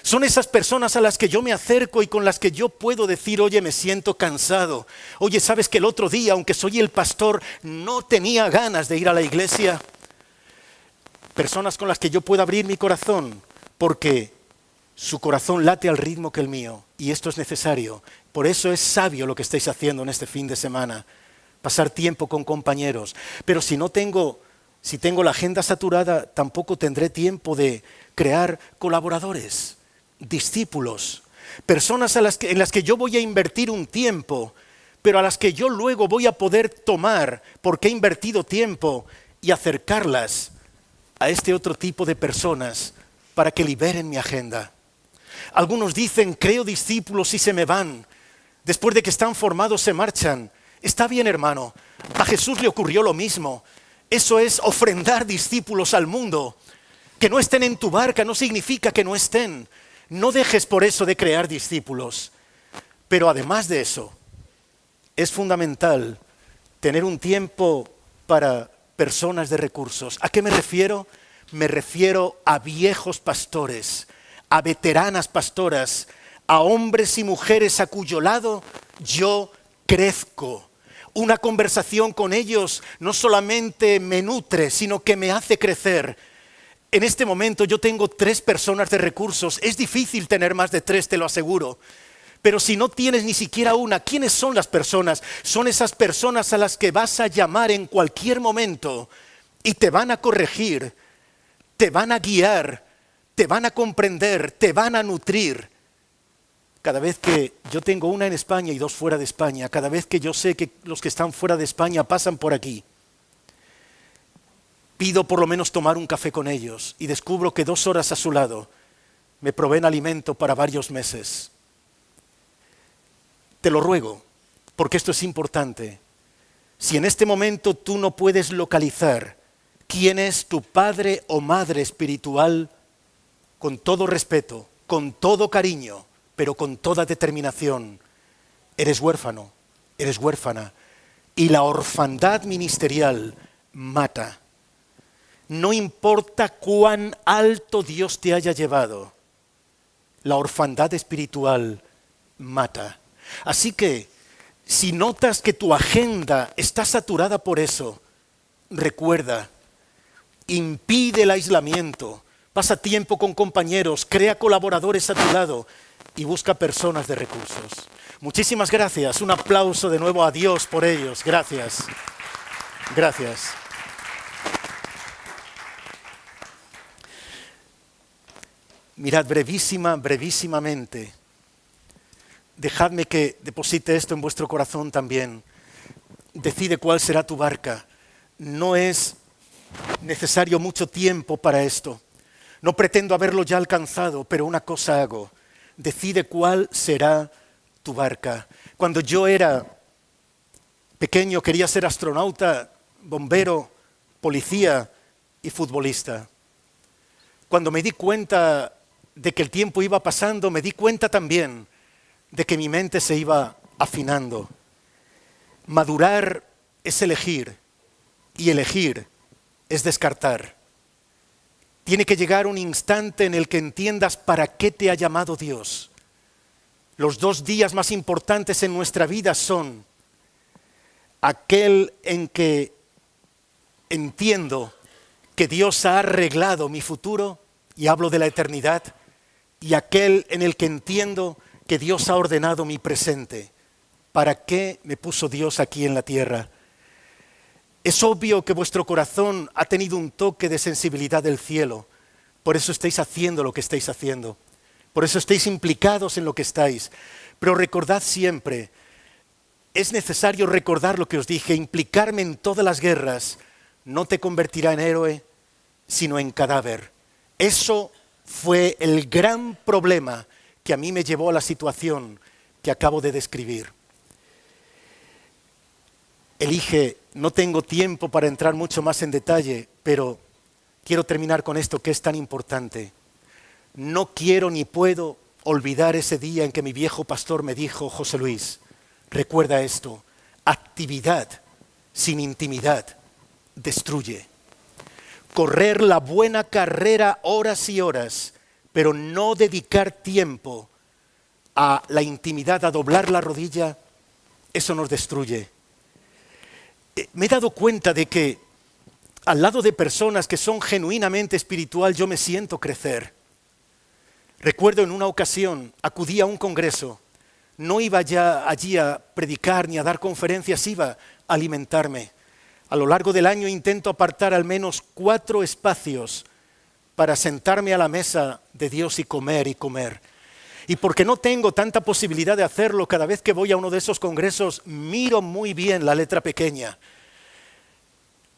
Speaker 2: Son esas personas a las que yo me acerco y con las que yo puedo decir, oye, me siento cansado. Oye, ¿sabes que el otro día, aunque soy el pastor, no tenía ganas de ir a la iglesia? Personas con las que yo puedo abrir mi corazón, porque su corazón late al ritmo que el mío. Y esto es necesario. Por eso es sabio lo que estáis haciendo en este fin de semana. Pasar tiempo con compañeros. Pero si tengo la agenda saturada, tampoco tendré tiempo de crear colaboradores, discípulos, personas en las que yo voy a invertir un tiempo, pero a las que yo luego voy a poder tomar, porque he invertido tiempo, y acercarlas a este otro tipo de personas para que liberen mi agenda. Algunos dicen, creo discípulos y se me van. Después de que están formados se marchan. Está bien, hermano, a Jesús le ocurrió lo mismo. Eso es ofrendar discípulos al mundo. Que no estén en tu barca no significa que no estén. No dejes por eso de crear discípulos. Pero además de eso, es fundamental tener un tiempo para personas de recursos. ¿A qué me refiero? Me refiero a viejos pastores, a veteranas pastoras, a hombres y mujeres a cuyo lado yo crezco. Una conversación con ellos no solamente me nutre, sino que me hace crecer. En este momento yo tengo 3 personas de recursos. Es difícil tener más de 3, te lo aseguro. Pero si no tienes ni siquiera una, ¿quiénes son las personas? Son esas personas a las que vas a llamar en cualquier momento y te van a corregir, te van a guiar, te van a comprender, te van a nutrir. Cada vez que yo tengo una en España y 2 fuera de España, cada vez que yo sé que los que están fuera de España pasan por aquí, pido por lo menos tomar un café con ellos y descubro que 2 horas a su lado me proveen alimento para varios meses. Te lo ruego, porque esto es importante. Si en este momento tú no puedes localizar quién es tu padre o madre espiritual, con todo respeto, con todo cariño, pero con toda determinación, eres huérfano, eres huérfana. Y la orfandad ministerial mata. No importa cuán alto Dios te haya llevado, la orfandad espiritual mata. Así que, si notas que tu agenda está saturada por eso, recuerda, impide el aislamiento, pasa tiempo con compañeros, crea colaboradores a tu lado y busca personas de recursos. Muchísimas gracias, un aplauso de nuevo a Dios por ellos, gracias. Gracias. Mirad, brevísimamente, dejadme que deposite esto en vuestro corazón también. Decide cuál será tu barca. No es necesario mucho tiempo para esto. No pretendo haberlo ya alcanzado, pero una cosa hago. Decide cuál será tu barca. Cuando yo era pequeño quería ser astronauta, bombero, policía y futbolista. Cuando me di cuenta de que el tiempo iba pasando, me di cuenta también de que mi mente se iba afinando. Madurar es elegir y elegir es descartar. Tiene que llegar un instante en el que entiendas para qué te ha llamado Dios. Los 2 días más importantes en nuestra vida son aquel en que entiendo que Dios ha arreglado mi futuro, y hablo de la eternidad, y aquel en el que entiendo que Dios ha ordenado mi presente. ¿Para qué me puso Dios aquí en la tierra? Es obvio que vuestro corazón ha tenido un toque de sensibilidad del cielo. Por eso estáis haciendo lo que estáis haciendo. Por eso estáis implicados en lo que estáis. Pero recordad siempre, es necesario recordar lo que os dije, implicarme en todas las guerras no te convertirá en héroe, sino en cadáver. Eso fue el gran problema que a mí me llevó a la situación que acabo de describir. Elige, no tengo tiempo para entrar mucho más en detalle, pero quiero terminar con esto que es tan importante. No quiero ni puedo olvidar ese día en que mi viejo pastor me dijo: José Luis, recuerda esto, actividad sin intimidad destruye. Correr la buena carrera horas y horas, pero no dedicar tiempo a la intimidad, a doblar la rodilla, eso nos destruye. Me he dado cuenta de que al lado de personas que son genuinamente espiritual, yo me siento crecer. Recuerdo en una ocasión, acudí a un congreso, no iba ya allí a predicar ni a dar conferencias, iba a alimentarme. A lo largo del año intento apartar al menos 4 espacios para sentarme a la mesa de Dios y comer y comer. Y porque no tengo tanta posibilidad de hacerlo, cada vez que voy a uno de esos congresos miro muy bien la letra pequeña.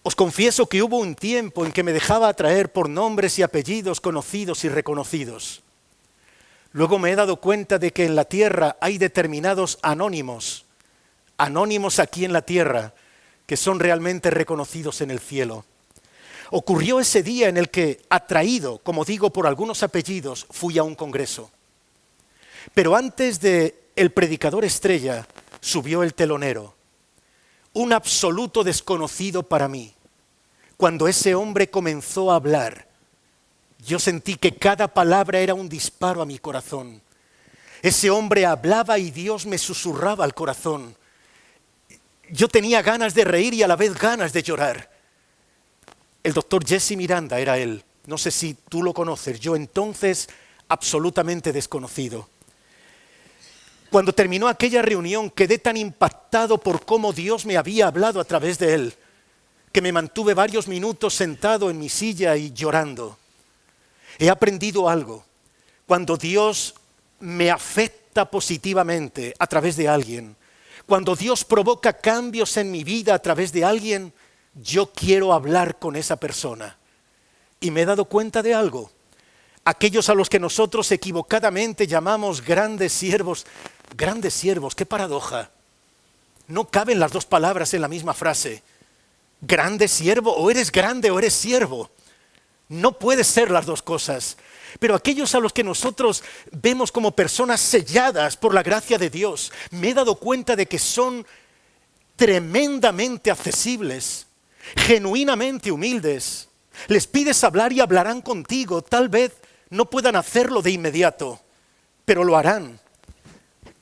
Speaker 2: Os confieso que hubo un tiempo en que me dejaba atraer por nombres y apellidos conocidos y reconocidos. Luego me he dado cuenta de que en la tierra hay determinados anónimos aquí en la tierra, que son realmente reconocidos en el cielo. Ocurrió ese día en el que, atraído, como digo, por algunos apellidos, fui a un congreso. Pero antes de el predicador estrella, subió el telonero, un absoluto desconocido para mí. Cuando ese hombre comenzó a hablar, yo sentí que cada palabra era un disparo a mi corazón. Ese hombre hablaba y Dios me susurraba al corazón. Yo tenía ganas de reír y a la vez ganas de llorar. El doctor Jesse Miranda era él. No sé si tú lo conoces. Yo entonces absolutamente desconocido. Cuando terminó aquella reunión quedé tan impactado por cómo Dios me había hablado a través de él, que me mantuve varios minutos sentado en mi silla y llorando. He aprendido algo. Cuando Dios me afecta positivamente a través de alguien, cuando Dios provoca cambios en mi vida a través de alguien, yo quiero hablar con esa persona. Y me he dado cuenta de algo. Aquellos a los que nosotros equivocadamente llamamos grandes siervos, qué paradoja. No caben las dos palabras en la misma frase. Grande siervo, o eres grande o eres siervo. No puede ser las dos cosas. Pero aquellos a los que nosotros vemos como personas selladas por la gracia de Dios, me he dado cuenta de que son tremendamente accesibles, genuinamente humildes. Les pides hablar y hablarán contigo. Tal vez no puedan hacerlo de inmediato, pero lo harán.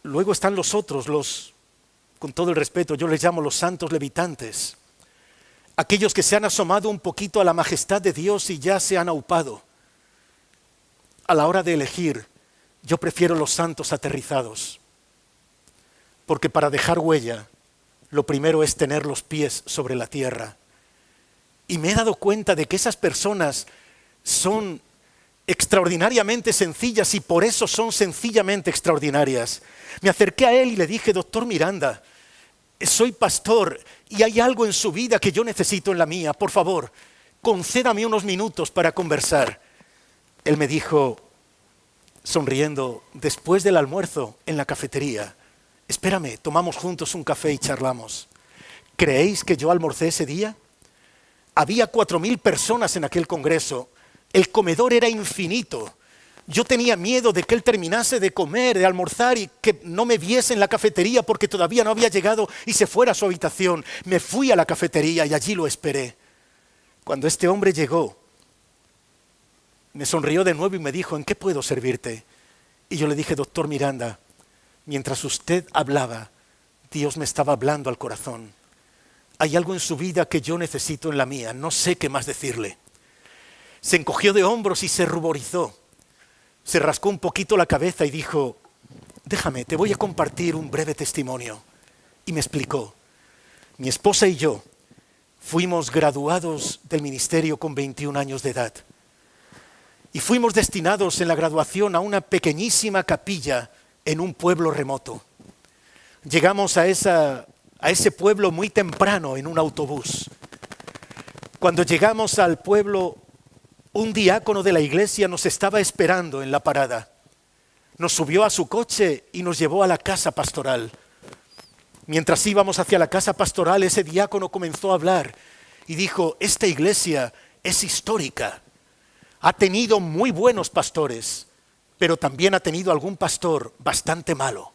Speaker 2: Luego están los otros, con todo el respeto, yo les llamo los santos levitantes. Aquellos que se han asomado un poquito a la majestad de Dios y ya se han aupado. A la hora de elegir, yo prefiero los santos aterrizados. Porque para dejar huella, lo primero es tener los pies sobre la tierra. Y me he dado cuenta de que esas personas son extraordinariamente sencillas y por eso son sencillamente extraordinarias. Me acerqué a él y le dije: doctor Miranda, soy pastor y hay algo en su vida que yo necesito en la mía. Por favor, concédame unos minutos para conversar. Él me dijo, sonriendo, después del almuerzo en la cafetería: espérame, tomamos juntos un café y charlamos. ¿Creéis que yo almorcé ese día? Había 4,000 personas en aquel congreso. El comedor era infinito. Yo tenía miedo de que él terminase de comer, de almorzar y que no me viese en la cafetería porque todavía no había llegado y se fuera a su habitación. Me fui a la cafetería y allí lo esperé. Cuando este hombre llegó, me sonrió de nuevo y me dijo: ¿en qué puedo servirte? Y yo le dije: doctor Miranda, mientras usted hablaba, Dios me estaba hablando al corazón. Hay algo en su vida que yo necesito en la mía, no sé qué más decirle. Se encogió de hombros y se ruborizó. Se rascó un poquito la cabeza y dijo: déjame, te voy a compartir un breve testimonio. Y me explicó: mi esposa y yo fuimos graduados del ministerio con 21 años de edad. Y fuimos destinados en la graduación a una pequeñísima capilla en un pueblo remoto. Llegamos a ese pueblo muy temprano en un autobús. Cuando llegamos al pueblo, un diácono de la iglesia nos estaba esperando en la parada. Nos subió a su coche y nos llevó a la casa pastoral. Mientras íbamos hacia la casa pastoral, ese diácono comenzó a hablar y dijo: esta iglesia es histórica. Ha tenido muy buenos pastores, pero también ha tenido algún pastor bastante malo.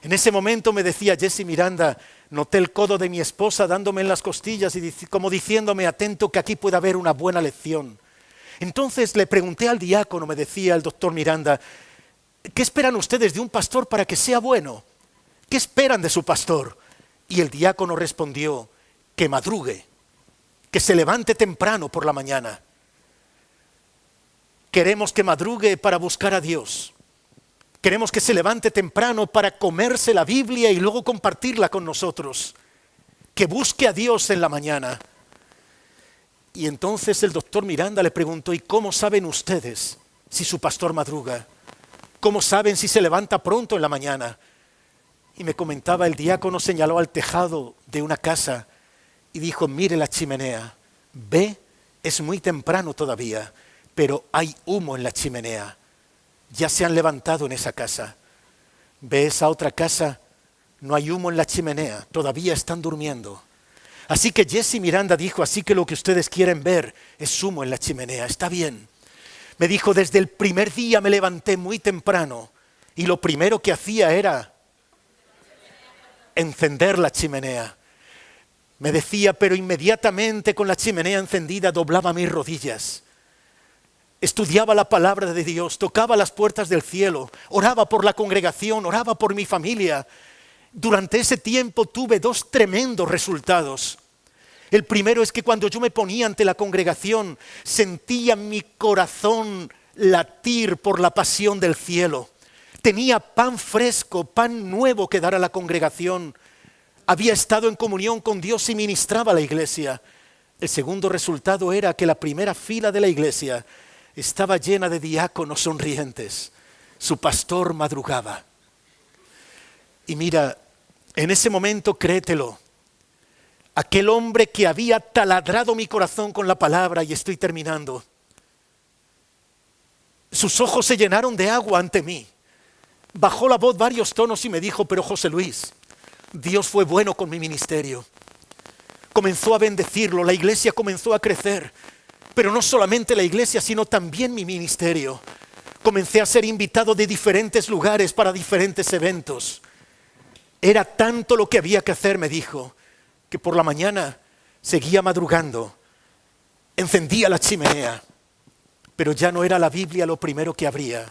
Speaker 2: En ese momento me decía Jesse Miranda, noté el codo de mi esposa dándome en las costillas y como diciéndome, atento que aquí puede haber una buena lección. Entonces le pregunté al diácono, me decía el doctor Miranda, ¿qué esperan ustedes de un pastor para que sea bueno? ¿Qué esperan de su pastor? Y el diácono respondió, que madrugue, que se levante temprano por la mañana. Queremos que madrugue para buscar a Dios. Queremos que se levante temprano para comerse la Biblia y luego compartirla con nosotros. Que busque a Dios en la mañana. Y entonces el doctor Miranda le preguntó, ¿y cómo saben ustedes si su pastor madruga? ¿Cómo saben si se levanta pronto en la mañana? Y me comentaba, el diácono señaló al tejado de una casa y dijo, mire la chimenea, ve, es muy temprano todavía, pero hay humo en la chimenea. Ya se han levantado en esa casa. Ve esa otra casa, no hay humo en la chimenea, todavía están durmiendo. Así que Jesse Miranda dijo, así que lo que ustedes quieren ver es humo en la chimenea, está bien. Me dijo, desde el primer día me levanté muy temprano y lo primero que hacía era encender la chimenea. Me decía, pero inmediatamente con la chimenea encendida doblaba mis rodillas. Estudiaba la palabra de Dios, tocaba las puertas del cielo, oraba por la congregación, oraba por mi familia. Durante ese tiempo tuve 2 tremendos resultados. El primero es que cuando yo me ponía ante la congregación, sentía mi corazón latir por la pasión del cielo. Tenía pan fresco, pan nuevo que dar a la congregación. Había estado en comunión con Dios y ministraba a la iglesia. El segundo resultado era que la primera fila de la iglesia estaba llena de diáconos sonrientes. Su pastor madrugaba. Y mira, en ese momento, créetelo, aquel hombre que había taladrado mi corazón con la palabra, y estoy terminando, sus ojos se llenaron de agua ante mí. Bajó la voz varios tonos y me dijo, pero José Luis, Dios fue bueno con mi ministerio. Comenzó a bendecirlo, la iglesia comenzó a crecer. Pero no solamente la iglesia, sino también mi ministerio. Comencé a ser invitado de diferentes lugares para diferentes eventos. Era tanto lo que había que hacer, me dijo, que por la mañana seguía madrugando. Encendía la chimenea, pero ya no era la Biblia lo primero que abría,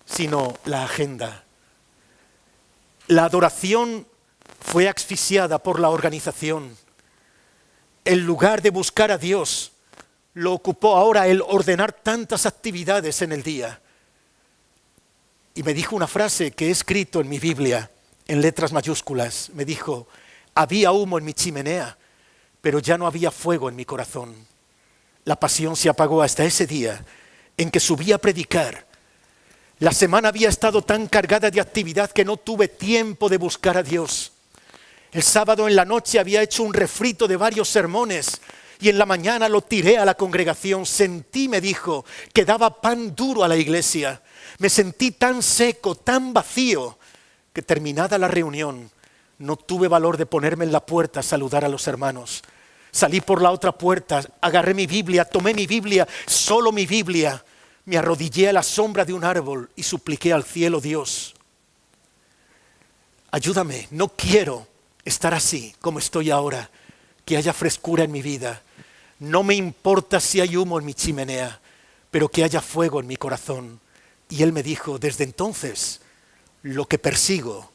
Speaker 2: sino la agenda. La adoración fue asfixiada por la organización. El lugar de buscar a Dios lo ocupó ahora el ordenar tantas actividades en el día. Y me dijo una frase que he escrito en mi Biblia, en letras mayúsculas. Me dijo, había humo en mi chimenea, pero ya no había fuego en mi corazón. La pasión se apagó hasta ese día en que subí a predicar. La semana había estado tan cargada de actividad que no tuve tiempo de buscar a Dios. El sábado en la noche había hecho un refrito de varios sermones y en la mañana lo tiré a la congregación. Sentí, me dijo, que daba pan duro a la iglesia. Me sentí tan seco, tan vacío, que terminada la reunión no tuve valor de ponerme en la puerta a saludar a los hermanos. Salí por la otra puerta, agarré mi Biblia, tomé mi Biblia, solo mi Biblia. Me arrodillé a la sombra de un árbol y supliqué al cielo, Dios, ayúdame, no quiero estar así como estoy ahora, que haya frescura en mi vida. No me importa si hay humo en mi chimenea, pero que haya fuego en mi corazón. Y él me dijo, desde entonces, lo que persigo,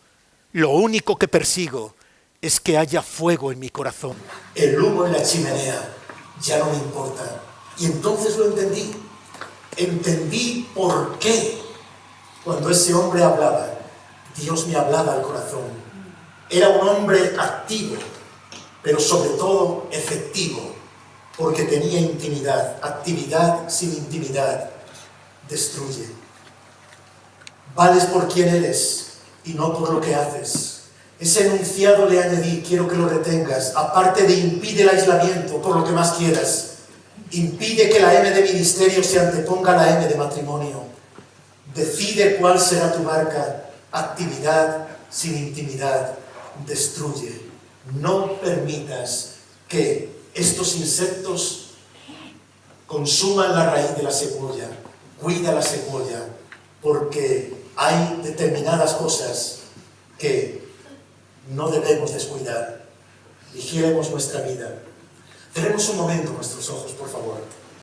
Speaker 2: lo único que persigo, es que haya fuego en mi corazón. El humo en la chimenea ya no me importa. Y entonces lo entendí. Entendí por qué cuando ese hombre hablaba, Dios me hablaba al corazón. Era un hombre activo, pero sobre todo efectivo, porque tenía intimidad. Actividad sin intimidad destruye. Vales por quien eres y no por lo que haces. Ese enunciado le añadí, quiero que lo retengas, aparte de impide el aislamiento por lo que más quieras. Impide que la M de ministerio se anteponga a la M de matrimonio. Decide cuál será tu marca. Actividad sin intimidad destruye. No permitas que estos insectos consuman la raíz de la cebolla, cuida la cebolla, porque hay determinadas cosas que no debemos descuidar. Vigilemos nuestra vida. Cerremos un momento nuestros ojos, por favor.